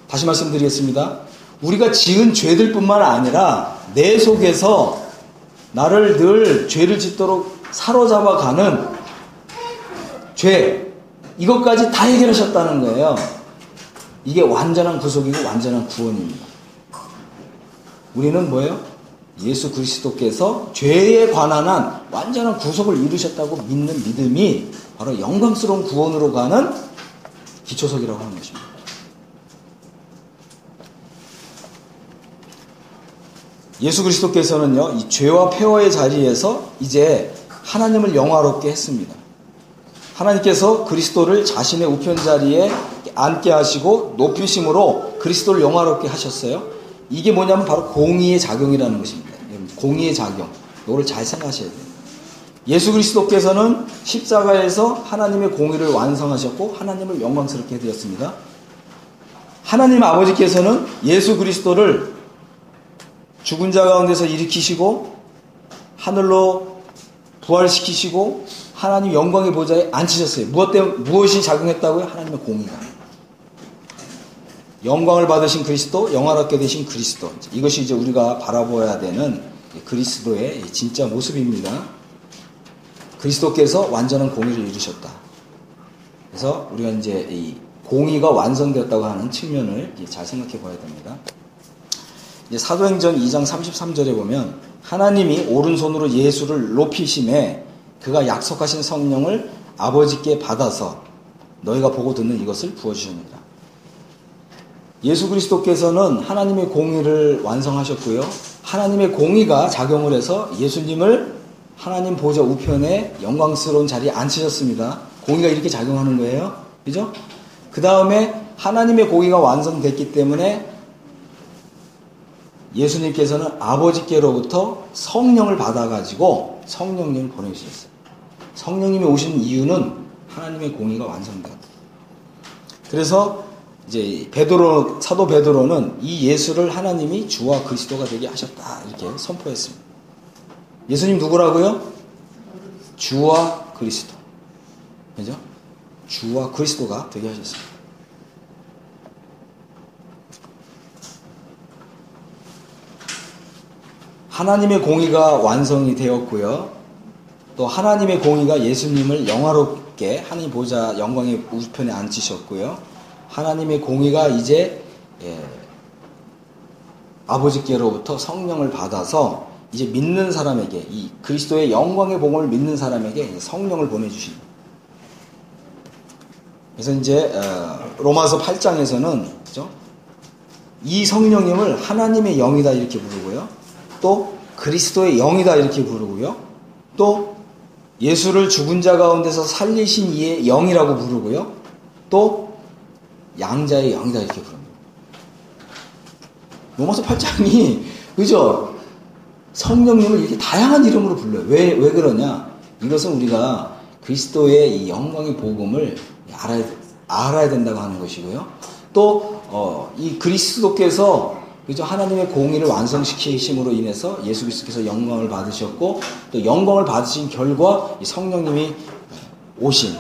다시 말씀드리겠습니다. 우리가 지은 죄들뿐만 아니라 내 속에서 나를 늘 죄를 짓도록 사로잡아가는 죄 이것까지 다 해결하셨다는 거예요. 이게 완전한 구속이고 완전한 구원입니다. 우리는 뭐예요? 예수 그리스도께서 죄에 관한 한 완전한 구속을 이루셨다고 믿는 믿음이 바로 영광스러운 구원으로 가는 기초석이라고 하는 것입니다. 예수 그리스도께서는요, 이 죄와 폐허의 자리에서 이제 하나님을 영화롭게 했습니다. 하나님께서 그리스도를 자신의 우편 자리에 앉게 하시고 높이심으로 그리스도를 영화롭게 하셨어요. 이게 뭐냐면 바로 공의의 작용이라는 것입니다. 공의의 작용. 이거를 잘 생각하셔야 돼요. 예수 그리스도께서는 십자가에서 하나님의 공의를 완성하셨고 하나님을 영광스럽게 해드렸습니다. 하나님 아버지께서는 예수 그리스도를 죽은 자 가운데서 일으키시고 하늘로 부활시키시고 하나님 영광의 보좌에 앉히셨어요. 무엇이 작용했다고요? 하나님의 공의가. 영광을 받으신 그리스도, 영화롭게 되신 그리스도. 이것이 이제 우리가 바라보아야 되는 그리스도의 진짜 모습입니다. 그리스도께서 완전한 공의를 이루셨다. 그래서 우리가 이제 이 공의가 완성되었다고 하는 측면을 잘 생각해 봐야 됩니다. 이제 사도행전 2장 33절에 보면 하나님이 오른손으로 예수를 높이심에 그가 약속하신 성령을 아버지께 받아서 너희가 보고 듣는 이것을 부어주십니다. 예수 그리스도께서는 하나님의 공의를 완성하셨고요. 하나님의 공의가 작용을 해서 예수님을 하나님 보좌 우편에 영광스러운 자리에 앉히셨습니다. 공의가 이렇게 작용하는 거예요. 그죠? 그 다음에 하나님의 공의가 완성됐기 때문에 예수님께서는 아버지께로부터 성령을 받아가지고 성령님을 보내주셨어요. 성령님이 오신 이유는 하나님의 공의가 완성되었다. 그래서 이제 사도 베드로는 이 예수를 하나님이 주와 그리스도가 되게 하셨다 이렇게 선포했습니다. 예수님 누구라고요? 주와 그리스도. 그죠? 주와 그리스도가 되게 하셨습니다. 하나님의 공의가 완성이 되었고요. 또 하나님의 공의가 예수님을 영화롭게 하나님 보좌 영광의 우편에 앉히셨고요. 하나님의 공의가 이제 아버지께로부터 성령을 받아서 이제 믿는 사람에게, 이 그리스도의 영광의 복음을 믿는 사람에게 성령을 보내주십니다. 그래서 이제 로마서 8장에서는 그죠? 이 성령님을 하나님의 영이다 이렇게 부르고요. 또 그리스도의 영이다 이렇게 부르고요. 또 예수를 죽은 자 가운데서 살리신 이의 영이라고 부르고요. 또 양자의 영이다 이렇게 부릅니다. 로마서 8장이 그죠? 성령님을 이렇게 다양한 이름으로 불러요. 왜 그러냐? 이것은 우리가 그리스도의 이 영광의 복음을 알아야 된다고 하는 것이고요. 또 이 그리스도께서 그죠? 하나님의 공의를 완성시키심으로 인해서 예수 그리스도께서 영광을 받으셨고 또 영광을 받으신 결과 이 성령님이 오신.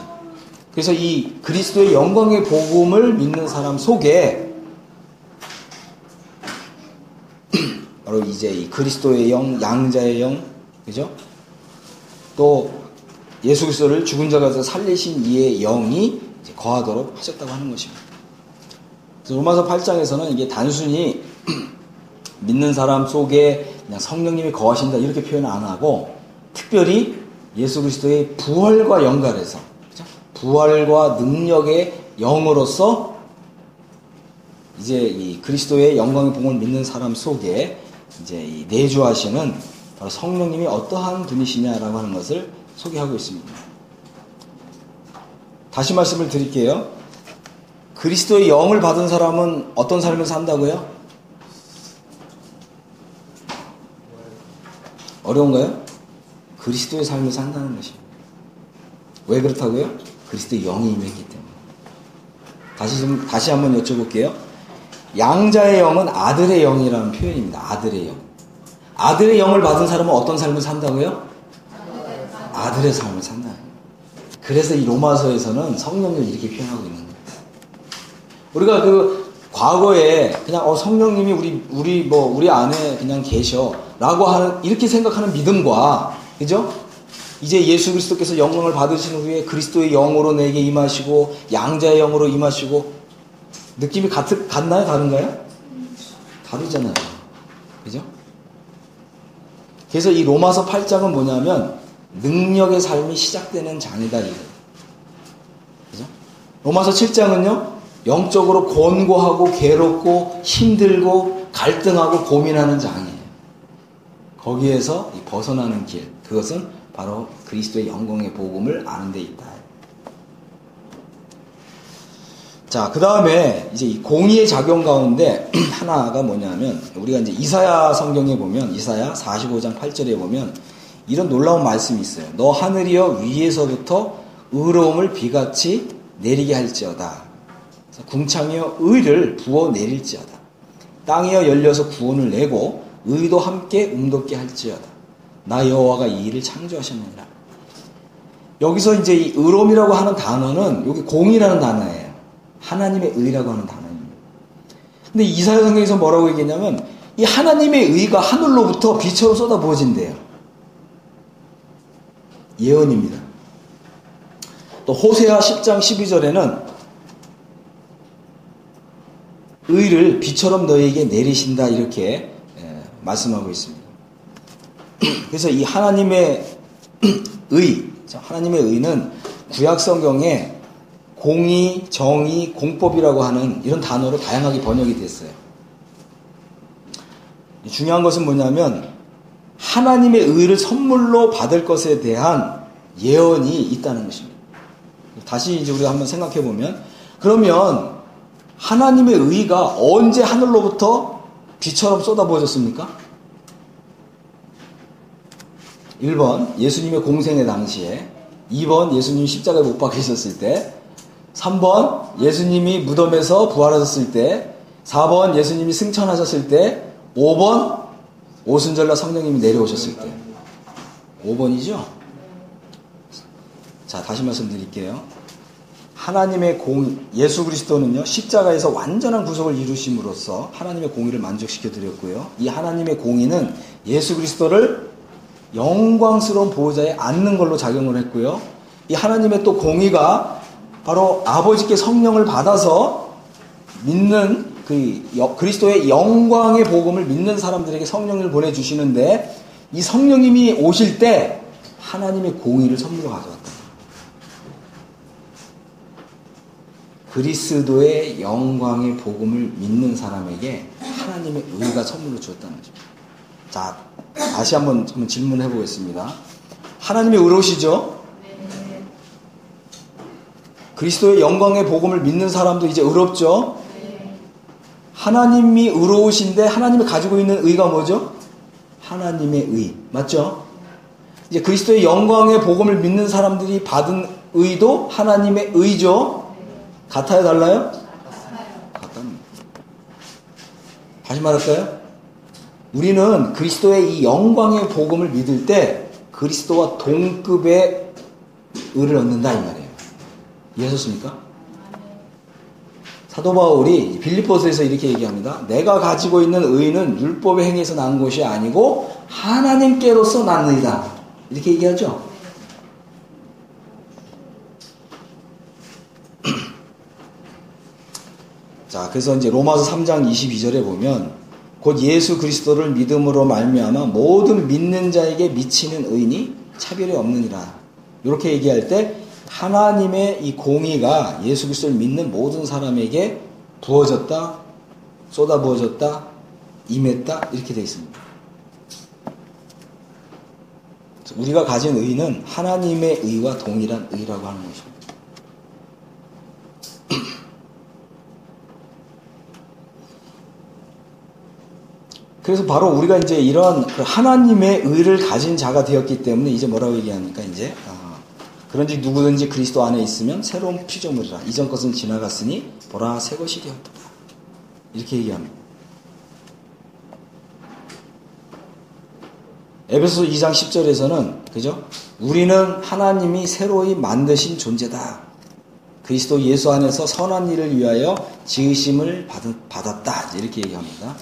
그래서 이 그리스도의 영광의 복음을 믿는 사람 속에 바로 이제 이 그리스도의 영, 양자의 영, 그죠? 또 예수 그리스도를 죽은 자 가운데서 살리신 이의 영이 이제 거하도록 하셨다고 하는 것입니다. 그래서 로마서 8장에서는 이게 단순히 믿는 사람 속에 그냥 성령님이 거하신다 이렇게 표현 안 하고 특별히 예수 그리스도의 부활과 연관해서 그죠? 부활과 능력의 영으로서 이제 이 그리스도의 영광의 복음을 믿는 사람 속에 이제 이 내주하시는 바로 성령님이 어떠한 분이시냐라고 하는 것을 소개하고 있습니다. 다시 말씀을 드릴게요. 그리스도의 영을 받은 사람은 어떤 삶을 산다고요? 어려운가요? 그리스도의 삶을 산다는 것입니다. 왜 그렇다고요? 그리스도의 영이 임했기 때문에. 다시 한번 여쭤볼게요. 양자의 영은 아들의 영이라는 표현입니다. 아들의 영. 아들의 영을 받은 사람은 어떤 삶을 산다고요? 아들의 삶을 산다. 그래서 이 로마서에서는 성령님을 이렇게 표현하고 있는 거예요. 우리가 그 과거에 그냥 성령님이 우리 안에 그냥 계셔라고 하는 이렇게 생각하는 믿음과 그죠? 이제 예수 그리스도께서 영광을 받으신 후에 그리스도의 영으로 내게 임하시고 양자의 영으로 임하시고 느낌이 같나요? 다른가요? 다르잖아요. 그죠? 그래서 이 로마서 8장은 뭐냐면 능력의 삶이 시작되는 장이다. 그죠? 로마서 7장은요. 영적으로 곤고하고 괴롭고 힘들고 갈등하고 고민하는 장이에요. 거기에서 벗어나는 길, 그것은 바로 그리스도의 영광의 복음을 아는 데 있다. 자, 그 다음에 이제 이 공의의 작용 가운데 하나가 뭐냐면 우리가 이제 이사야 성경에 보면 이사야 45장 8절에 보면 이런 놀라운 말씀이 있어요. 너 하늘이여 위에서부터 의로움을 비같이 내리게 할지어다. 궁창이여 의를 부어 내릴지어다. 땅이여 열려서 구원을 내고 의도 함께 움돋게 할지어다. 나 여호와가 이 일을 창조하셨느니라. 여기서 이제 이 의로움이라고 하는 단어는 여기 공이라는 단어예요. 하나님의 의라고 하는 단어입니다. 근데 이사야 성경에서 뭐라고 얘기했냐면 이 하나님의 의가 하늘로부터 비처럼 쏟아부어진대요. 예언입니다. 또 호세아 10장 12절에는 의를 비처럼 너희에게 내리신다 이렇게 말씀하고 있습니다. 그래서 이 하나님의 하나님의 의는 구약 성경에 공의, 정의, 공법이라고 하는 이런 단어로 다양하게 번역이 됐어요. 중요한 것은 뭐냐면 하나님의 의를 선물로 받을 것에 대한 예언이 있다는 것입니다. 다시 이제 우리가 한번 생각해 보면 그러면 하나님의 의가 언제 하늘로부터 비처럼 쏟아부어졌습니까? 1번 예수님의 공생의 당시에, 2번 예수님이 십자가에 못 박히셨을 때, 3번 예수님이 무덤에서 부활하셨을 때, 4번 예수님이 승천하셨을 때, 5번 오순절날 성령님이 내려오셨을 때. 5번이죠? 자, 다시 말씀드릴게요. 하나님의 예수 그리스도는요, 십자가에서 완전한 구속을 이루심으로써 하나님의 공의를 만족시켜 드렸고요. 이 하나님의 공의는 예수 그리스도를 영광스러운 보호자에 앉는 걸로 작용을 했고요. 이 하나님의 또 공의가 바로 아버지께 성령을 받아서 믿는 그리스도의 영광의 복음을 믿는 사람들에게 성령을 보내주시는데, 이 성령님이 오실 때 하나님의 공의를 선물로 가져왔다. 그리스도의 영광의 복음을 믿는 사람에게 하나님의 의가 선물로 주었다는 거죠. 자, 다시 한번 질문해 보겠습니다. 하나님의 의로우시죠? 네. 그리스도의 영광의 복음을 믿는 사람도 이제 의롭죠? 네. 하나님이 의로우신데 하나님이 가지고 있는 의가 뭐죠? 하나님의 의. 맞죠? 이제 그리스도의 영광의 복음을 믿는 사람들이 받은 의도 하나님의 의죠? 같아요, 달라요? 같답니다. 다시 말할까요? 우리는 그리스도의 이 영광의 복음을 믿을 때 그리스도와 동급의 의를 얻는다 이 말이에요. 이해하셨습니까? 사도 바울이 빌립보서에서 이렇게 얘기합니다. 내가 가지고 있는 의는 율법의 행위에서 난 것이 아니고 하나님께로서 난 의다. 이렇게 얘기하죠. 자, 그래서 이제 로마서 3장 22절에 보면 곧 예수 그리스도를 믿음으로 말미암아 모든 믿는 자에게 미치는 의니 차별이 없느니라. 이렇게 얘기할 때 하나님의 이 공의가 예수 그리스도를 믿는 모든 사람에게 부어졌다, 쏟아 부어졌다, 임했다 이렇게 되어 있습니다. 우리가 가진 의는 하나님의 의와 동일한 의라고 하는 것입니다. 그래서 바로 우리가 이제 이런 하나님의 의를 가진 자가 되었기 때문에 이제 뭐라고 얘기하니까 이제 그런지 누구든지 그리스도 안에 있으면 새로운 피조물이라 이전 것은 지나갔으니 보라 새 것이 되었다. 이렇게 얘기합니다. 에베소서 2장 10절에서는 그죠? 우리는 하나님이 새로이 만드신 존재다. 그리스도 예수 안에서 선한 일을 위하여 지으심을 받았다. 이렇게 얘기합니다.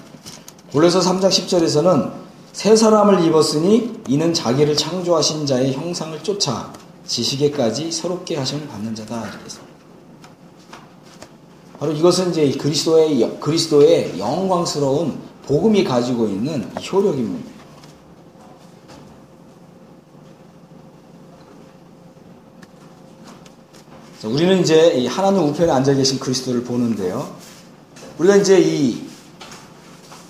골로새 3장 10절에서는 새 사람을 입었으니 이는 자기를 창조하신 자의 형상을 쫓아 지식에까지 새롭게 하심을 받는 자다. 이렇게 했습니다. 바로 이것은 이제 그리스도의 영광스러운 복음이 가지고 있는 효력입니다. 자, 우리는 이제 이 하나님 우편에 앉아 계신 그리스도를 보는데요. 우리가 이제 이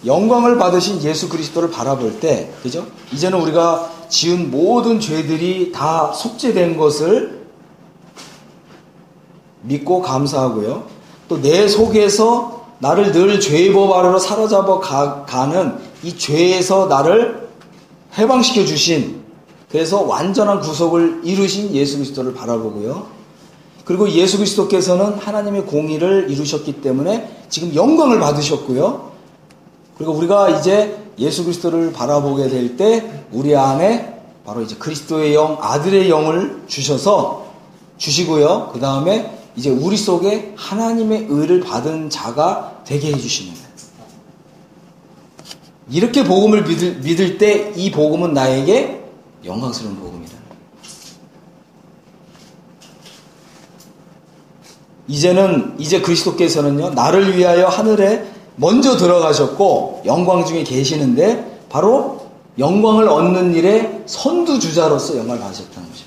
영광을 받으신 예수 그리스도를 바라볼 때, 그죠? 이제는 우리가 지은 모든 죄들이 다 속죄된 것을 믿고 감사하고요. 또 내 속에서 나를 늘 죄의 법 아래로 사로잡아 가는 이 죄에서 나를 해방시켜 주신, 그래서 완전한 구속을 이루신 예수 그리스도를 바라보고요. 그리고 예수 그리스도께서는 하나님의 공의를 이루셨기 때문에 지금 영광을 받으셨고요. 그리고 우리가 이제 예수 그리스도를 바라보게 될 때 우리 안에 바로 이제 그리스도의 영, 아들의 영을 주시고요. 그 다음에 이제 우리 속에 하나님의 의를 받은 자가 되게 해주시는 거예요. 이렇게 복음을 믿을 때 이 복음은 나에게 영광스러운 복음이다. 이제 그리스도께서는요, 나를 위하여 하늘에 먼저 들어가셨고 영광 중에 계시는데 바로 영광을 얻는 일에 선두주자로서 영광을 받으셨다는 거죠.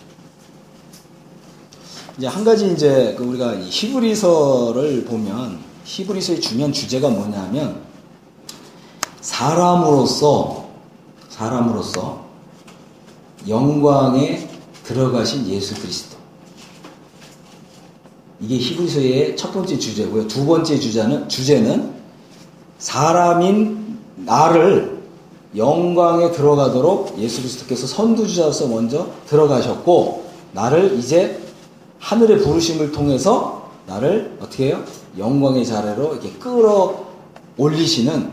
이제 한 가지 이제 우리가 히브리서를 보면 히브리서의 중요한 주제가 뭐냐면 사람으로서 영광에 들어가신 예수 그리스도. 이게 히브리서의 첫 번째 주제고요. 두 번째 주제는 사람인 나를 영광에 들어가도록 예수 그리스도께서 선두주자로서 먼저 들어가셨고 나를 이제 하늘의 부르심을 통해서 나를 어떻게 해요? 영광의 자리로 이렇게 끌어올리시는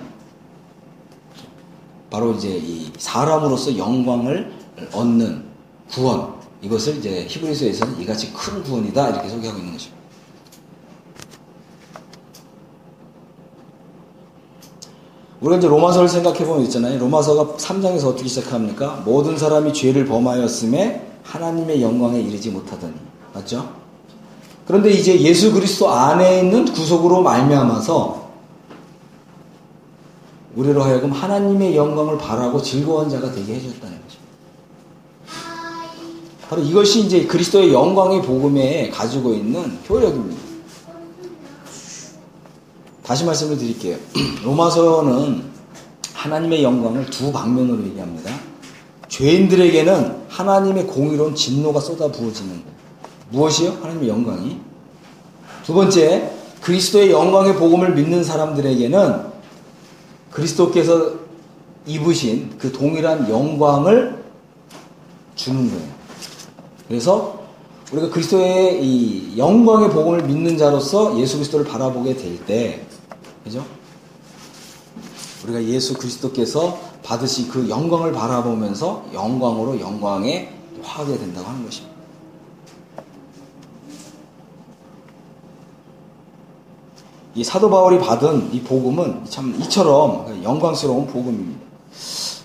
바로 이제 이 사람으로서 영광을 얻는 구원, 이것을 이제 히브리서에서는 이같이 큰 구원이다 이렇게 소개하고 있는 것입니다. 우리가 이제 로마서를 생각해보면 있잖아요. 로마서가 3장에서 어떻게 시작합니까? 모든 사람이 죄를 범하였음에 하나님의 영광에 이르지 못하더니. 맞죠? 그런데 이제 예수 그리스도 안에 있는 구속으로 말미암아서 우리로 하여금 하나님의 영광을 바라고 즐거운 자가 되게 해줬다는 거죠. 바로 이것이 이제 그리스도의 영광의 복음에 가지고 있는 효력입니다. 다시 말씀을 드릴게요. 로마서는 하나님의 영광을 두 방면으로 얘기합니다. 죄인들에게는 하나님의 공의로운 진노가 쏟아 부어지는 거예요. 무엇이요? 하나님의 영광이. 두 번째, 그리스도의 영광의 복음을 믿는 사람들에게는 그리스도께서 입으신 그 동일한 영광을 주는 거예요. 그래서 우리가 그리스도의 이 영광의 복음을 믿는 자로서 예수 그리스도를 바라보게 될 때, 그죠? 우리가 예수 그리스도께서 받으신 그 영광을 바라보면서 영광으로 영광에 화하게 된다고 하는 것입니다. 이 사도 바울이 받은 이 복음은 참 이처럼 영광스러운 복음입니다.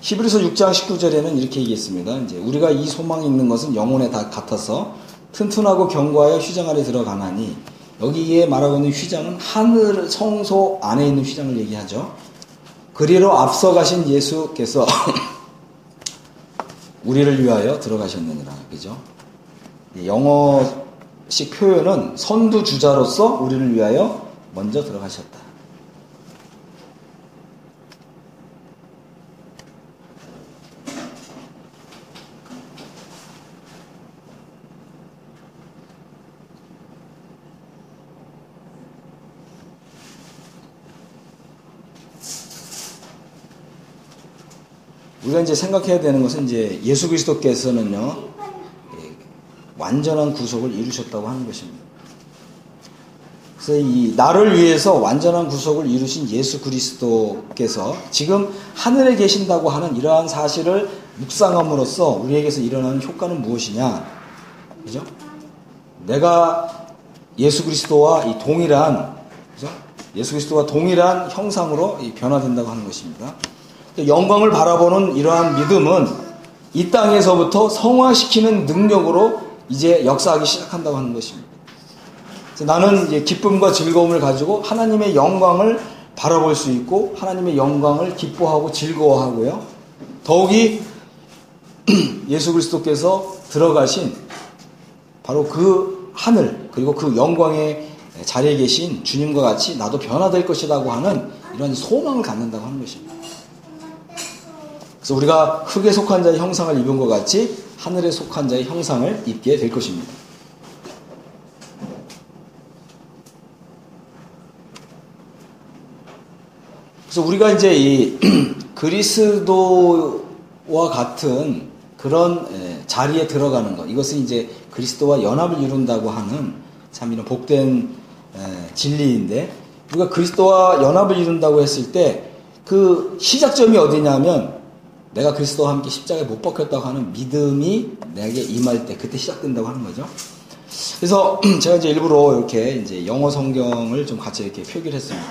히브리서 6장 19절에는 이렇게 얘기했습니다. 이제 우리가 이 소망이 있는 것은 영혼에 다 같아서 튼튼하고 견고하여 휘장 안에 들어가나니, 여기에 말하고 있는 휘장은 하늘 성소 안에 있는 휘장을 얘기하죠. 그리로 앞서가신 예수께서 우리를 위하여 들어가셨느니라. 그죠? 영어식 표현은 선두주자로서 우리를 위하여 먼저 들어가셨다. 우리가 이제 생각해야 되는 것은 이제 예수 그리스도께서는요, 완전한 구속을 이루셨다고 하는 것입니다. 그래서 이 나를 위해서 완전한 구속을 이루신 예수 그리스도께서 지금 하늘에 계신다고 하는 이러한 사실을 묵상함으로써 우리에게서 일어나는 효과는 무엇이냐? 그죠? 내가 예수 그리스도와 이 동일한, 그죠? 예수 그리스도와 동일한 형상으로 변화된다고 하는 것입니다. 영광을 바라보는 이러한 믿음은 이 땅에서부터 성화시키는 능력으로 이제 역사하기 시작한다고 하는 것입니다. 나는 이제 기쁨과 즐거움을 가지고 하나님의 영광을 바라볼 수 있고 하나님의 영광을 기뻐하고 즐거워하고요. 더욱이 예수 그리스도께서 들어가신 바로 그 하늘, 그리고 그 영광의 자리에 계신 주님과 같이 나도 변화될 것이라고 하는 이런 소망을 갖는다고 하는 것입니다. 그래서 우리가 흙에 속한 자의 형상을 입은 것 같이 하늘에 속한 자의 형상을 입게 될 것입니다. 그래서 우리가 이제 이 그리스도와 같은 그런 자리에 들어가는 것, 이것은 이제 그리스도와 연합을 이룬다고 하는 참 이런 복된 진리인데, 우리가 그리스도와 연합을 이룬다고 했을 때 그 시작점이 어디냐면 내가 그리스도와 함께 십자가에 못 박혔다고 하는 믿음이 내게 임할 때 그때 시작된다고 하는 거죠. 그래서 제가 이제 일부러 이렇게 이제 영어 성경을 좀 같이 이렇게 표기를 했습니다.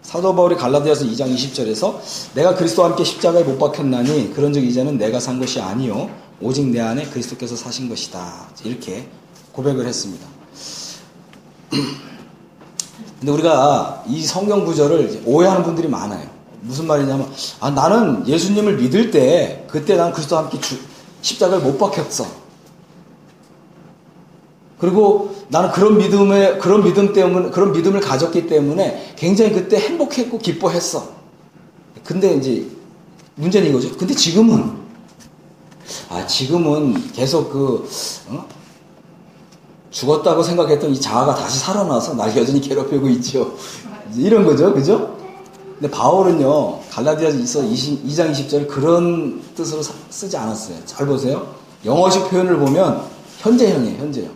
사도 바울이 갈라디아서 2장 20절에서 내가 그리스도와 함께 십자가에 못 박혔나니 그런즉 이제는 내가 산 것이 아니요 오직 내 안에 그리스도께서 사신 것이다. 이렇게 고백을 했습니다. 근데 우리가 이 성경 구절을 오해하는 분들이 많아요. 무슨 말이냐면, 나는 예수님을 믿을 때 그때 난 그리스도와 함께 십자가에 못 박혔어. 그리고 나는 그런 믿음 때문에, 그런 믿음을 가졌기 때문에 굉장히 그때 행복했고 기뻐했어. 근데 이제 문제는 이거죠. 근데 지금은 계속 죽었다고 생각했던 이 자아가 다시 살아나서 날 여전히 괴롭히고 있죠. 이런 거죠. 그죠? 근데 바울은요, 갈라디아서 2장 20절 그런 뜻으로 쓰지 않았어요. 잘 보세요. 영어식 표현을 보면 현재형이에요. 현재형.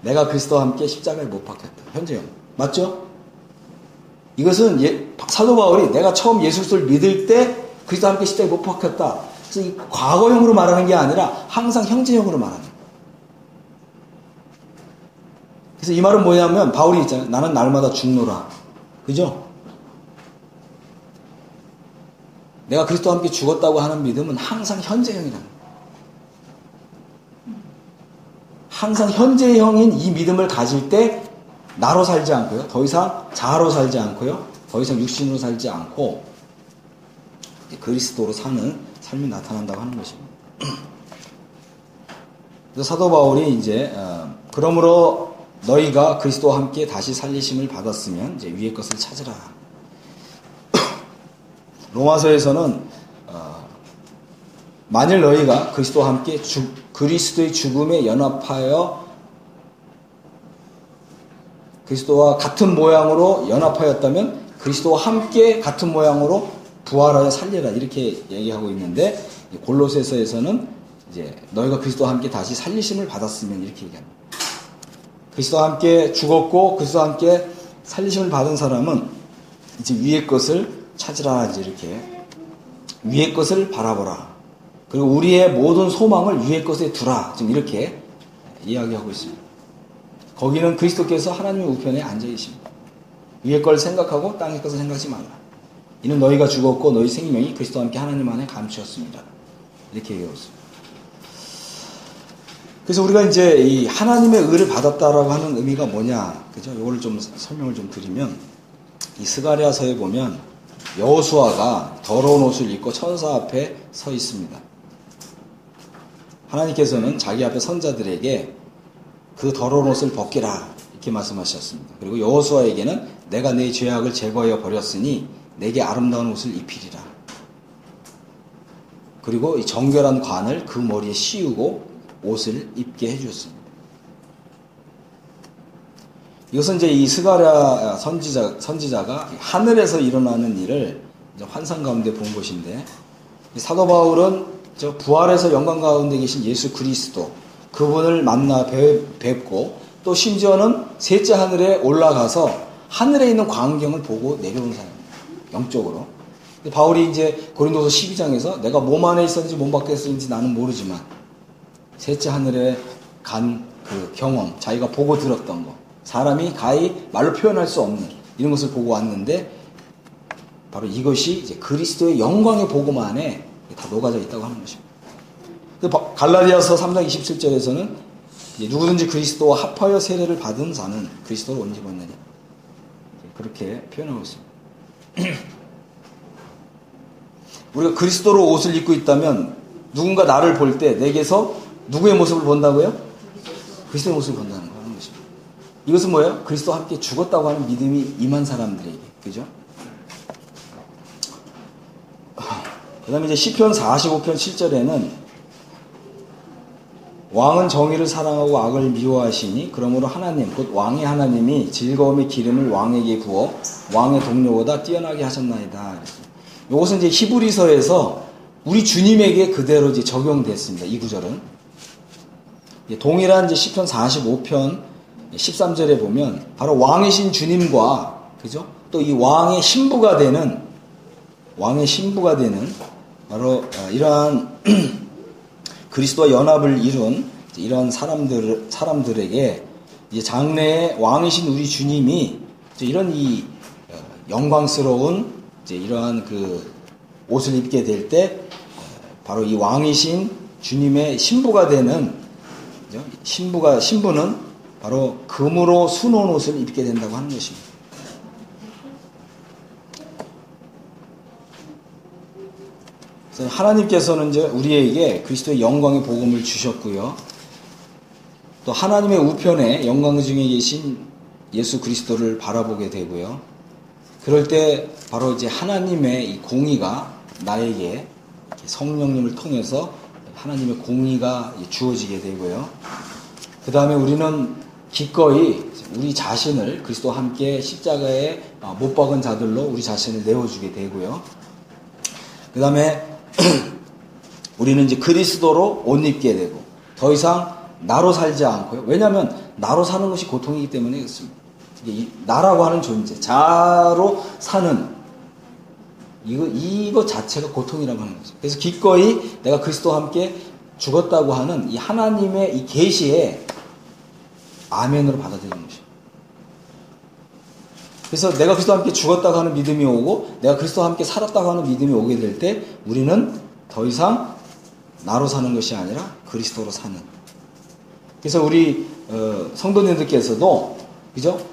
내가 그리스도와 함께 십자가에 못 박혔다. 현재형. 맞죠? 이것은 사도 바울이 내가 처음 예수 그리스도를 믿을 때 그리스도와 함께 십자가에 못 박혔다. 그래서 이 과거형으로 말하는 게 아니라 항상 현재형으로 말하는 거예요. 그래서 이 말은 뭐냐면 바울이 있잖아요. 나는 날마다 죽노라. 그죠? 내가 그리스도와 함께 죽었다고 하는 믿음은 항상 현재형이라는 거예요. 항상 현재형인 이 믿음을 가질 때 나로 살지 않고요. 더 이상 자아로 살지 않고요. 더 이상 육신으로 살지 않고 그리스도로 사는 삶이 나타난다고 하는 것입니다. 그래서 사도 바울이 이제 그러므로 너희가 그리스도와 함께 다시 살리심을 받았으면 이제 위의 것을 찾으라. 로마서에서는 만일 너희가 그리스도와 함께 그리스도의 죽음에 연합하여 그리스도와 같은 모양으로 연합하였다면 그리스도와 함께 같은 모양으로 부활하여 살리라 이렇게 얘기하고 있는데 골로새서에서는 이제 너희가 그리스도와 함께 다시 살리심을 받았으면 이렇게 얘기합니다. 그리스도와 함께 죽었고 그리스도와 함께 살리심을 받은 사람은 이제 위의 것을 찾으라 이제 이렇게 위의 것을 바라보라. 그리고 우리의 모든 소망을 위의 것에 두라. 지금 이렇게 이야기하고 있습니다. 거기는 그리스도께서 하나님의 우편에 앉아 계십니다. 위의 걸 생각하고 땅의 것을 생각하지 말라. 이는 너희가 죽었고 너희 생명이 그리스도와 함께 하나님 안에 감추었습니다. 이렇게 얘기하고 있습니다. 그래서 우리가 이제 이 하나님의 의를 받았다라고 하는 의미가 뭐냐, 그죠? 이거를 좀 설명을 좀 드리면 이 스가랴서에 보면 여호수아가 더러운 옷을 입고 천사 앞에 서 있습니다. 하나님께서는 자기 앞에 선자들에게 그 더러운 옷을 벗기라 이렇게 말씀하셨습니다. 그리고 여호수아에게는 내가 내 죄악을 제거하여 버렸으니 내게 아름다운 옷을 입히리라. 그리고 이 정결한 관을 그 머리에 씌우고 옷을 입게 해주었습니다. 이것은 이제 이 스가랴 선지자가 하늘에서 일어나는 일을 이제 환상 가운데 본 것인데, 사도 바울은 저 부활에서 영광 가운데 계신 예수 그리스도 그분을 만나 뵙고 또 심지어는 셋째 하늘에 올라가서 하늘에 있는 광경을 보고 내려온 사람입니다. 영적으로. 바울이 이제 고린도서 12장에서 내가 몸 안에 있었는지 몸 밖에 있었는지 나는 모르지만 셋째 하늘에 간 그 경험, 자기가 보고 들었던 거, 사람이 가히 말로 표현할 수 없는 이런 것을 보고 왔는데 바로 이것이 이제 그리스도의 영광의 복음 안에 다 녹아져 있다고 하는 것입니다. 갈라디아서 3장 27절에서는 누구든지 그리스도와 합하여 세례를 받은 자는 그리스도를 옷 입었느냐 그렇게 표현하고 있습니다. 우리가 그리스도로 옷을 입고 있다면 누군가 나를 볼 때 내게서 누구의 모습을 본다고요? 그리스도의 모습을 본다는 거 하는 것입니다. 이것은 뭐예요? 그리스도와 함께 죽었다고 하는 믿음이 임한 사람들에게, 그죠? 그 다음에 이제 시편 45편 7절에는 왕은 정의를 사랑하고 악을 미워하시니 그러므로 하나님 곧 왕의 하나님이 즐거움의 기름을 왕에게 부어 왕의 동료보다 뛰어나게 하셨나이다. 이것은 이제 히브리서에서 우리 주님에게 그대로 이제 적용됐습니다. 이 구절은 동일한 이제 시편 45편 13절에 보면 바로 왕이신 주님과, 그죠? 또 이 왕의 신부가 되는 바로 이러한 그리스도와 연합을 이룬 이런 사람들에게 이제 장래에 왕이신 우리 주님이 이런 이 영광스러운 이제 이러한 그 옷을 입게 될 때 바로 이 왕이신 주님의 신부가 되는, 그죠? 신부는 바로 금으로 수놓은 옷을 입게 된다고 하는 것입니다. 그래서 하나님께서는 이제 우리에게 그리스도의 영광의 복음을 주셨고요. 또 하나님의 우편에 영광 중에 계신 예수 그리스도를 바라보게 되고요. 그럴 때 바로 이제 하나님의 이 공의가 나에게 성령님을 통해서 하나님의 공의가 주어지게 되고요. 그 다음에 우리는 기꺼이 우리 자신을 그리스도와 함께 십자가에 못 박은 자들로 우리 자신을 내어주게 되고요. 그 다음에 우리는 이제 그리스도로 옷 입게 되고 더 이상 나로 살지 않고요. 왜냐하면 나로 사는 것이 고통이기 때문에 그렇습니다. 나라고 하는 존재, 자로 사는 이거 자체가 고통이라고 하는 거죠. 그래서 기꺼이 내가 그리스도와 함께 죽었다고 하는 이 하나님의 이 계시에 아멘으로 받아들이는 것이죠. 그래서 내가 그리스도와 함께 죽었다고 하는 믿음이 오고 내가 그리스도와 함께 살았다고 하는 믿음이 오게 될 때 우리는 더 이상 나로 사는 것이 아니라 그리스도로 사는. 그래서 우리 성도님들께서도 그죠?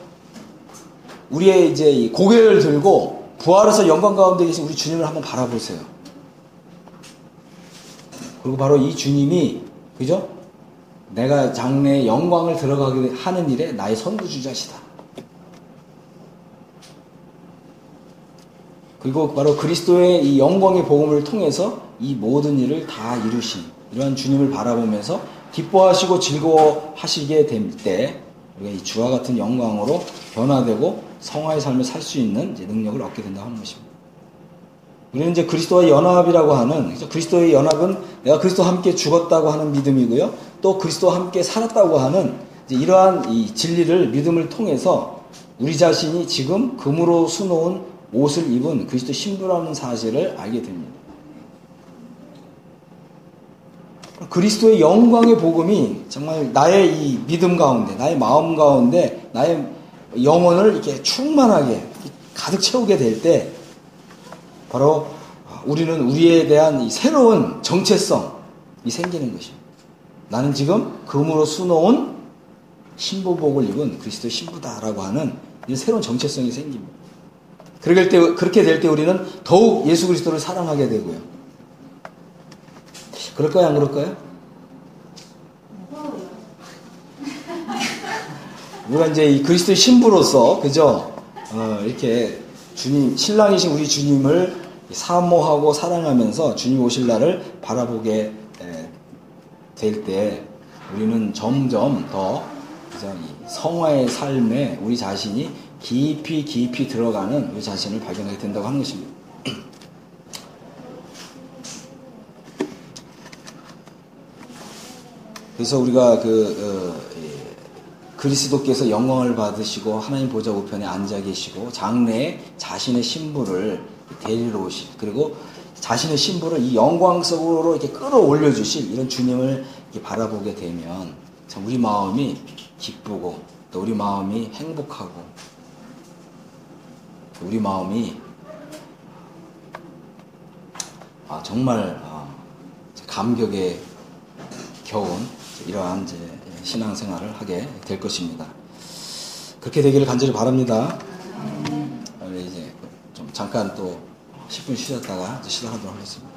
우리의 이제 이 고개를 들고 부활해서 영광 가운데 계신 우리 주님을 한번 바라보세요. 그리고 바로 이 주님이 그죠? 내가 장래의 영광을 들어가게 하는 일에 나의 선구주자시다. 그리고 바로 그리스도의 이 영광의 복음을 통해서 이 모든 일을 다 이루신 이러한 주님을 바라보면서 기뻐하시고 즐거워하시게 될 때 우리가 이 주와 같은 영광으로 변화되고 성화의 삶을 살 수 있는 이제 능력을 얻게 된다고 하는 것입니다. 우리는 이제 그리스도와 연합이라고 하는, 그리스도의 연합은 내가 그리스도와 함께 죽었다고 하는 믿음이고요. 또 그리스도와 함께 살았다고 하는 이제 이러한 이 진리를 믿음을 통해서 우리 자신이 지금 금으로 수놓은 옷을 입은 그리스도 신부라는 사실을 알게 됩니다. 그리스도의 영광의 복음이 정말 나의 이 믿음 가운데, 나의 마음 가운데, 나의 영혼을 이렇게 충만하게 가득 채우게 될 때, 바로 우리는 우리에 대한 이 새로운 정체성이 생기는 것입니다. 나는 지금 금으로 수놓은 신부복을 입은 그리스도의 신부다라고 하는 이 새로운 정체성이 생깁니다. 그렇게 될 때 우리는 더욱 예수 그리스도를 사랑하게 되고요. 그럴까요? 안 그럴까요? 우리가 이제 이 그리스도의 신부로서, 그죠? 이렇게 주님, 신랑이신 우리 주님을 사모하고 사랑하면서 주님 오실 날을 바라보게 될 때 우리는 점점 더 이 성화의 삶에 우리 자신이 깊이 들어가는 우리 자신을 발견하게 된다고 하는 것입니다. 그래서 우리가 그리스도께서 영광을 받으시고 하나님 보좌 우편에 앉아 계시고 장래에 자신의 신부를 데리러 오실, 그리고 자신의 신부를 이 영광 속으로 이렇게 끌어올려 주실 이런 주님을 이렇게 바라보게 되면 참 우리 마음이 기쁘고 또 우리 마음이 행복하고 우리 마음이 정말 감격에 겨운 이러한 이제 신앙생활을 하게 될 것입니다. 그렇게 되기를 간절히 바랍니다. 우리 이제 좀 잠깐 또 10분 쉬었다가 이제 시작하도록 하겠습니다.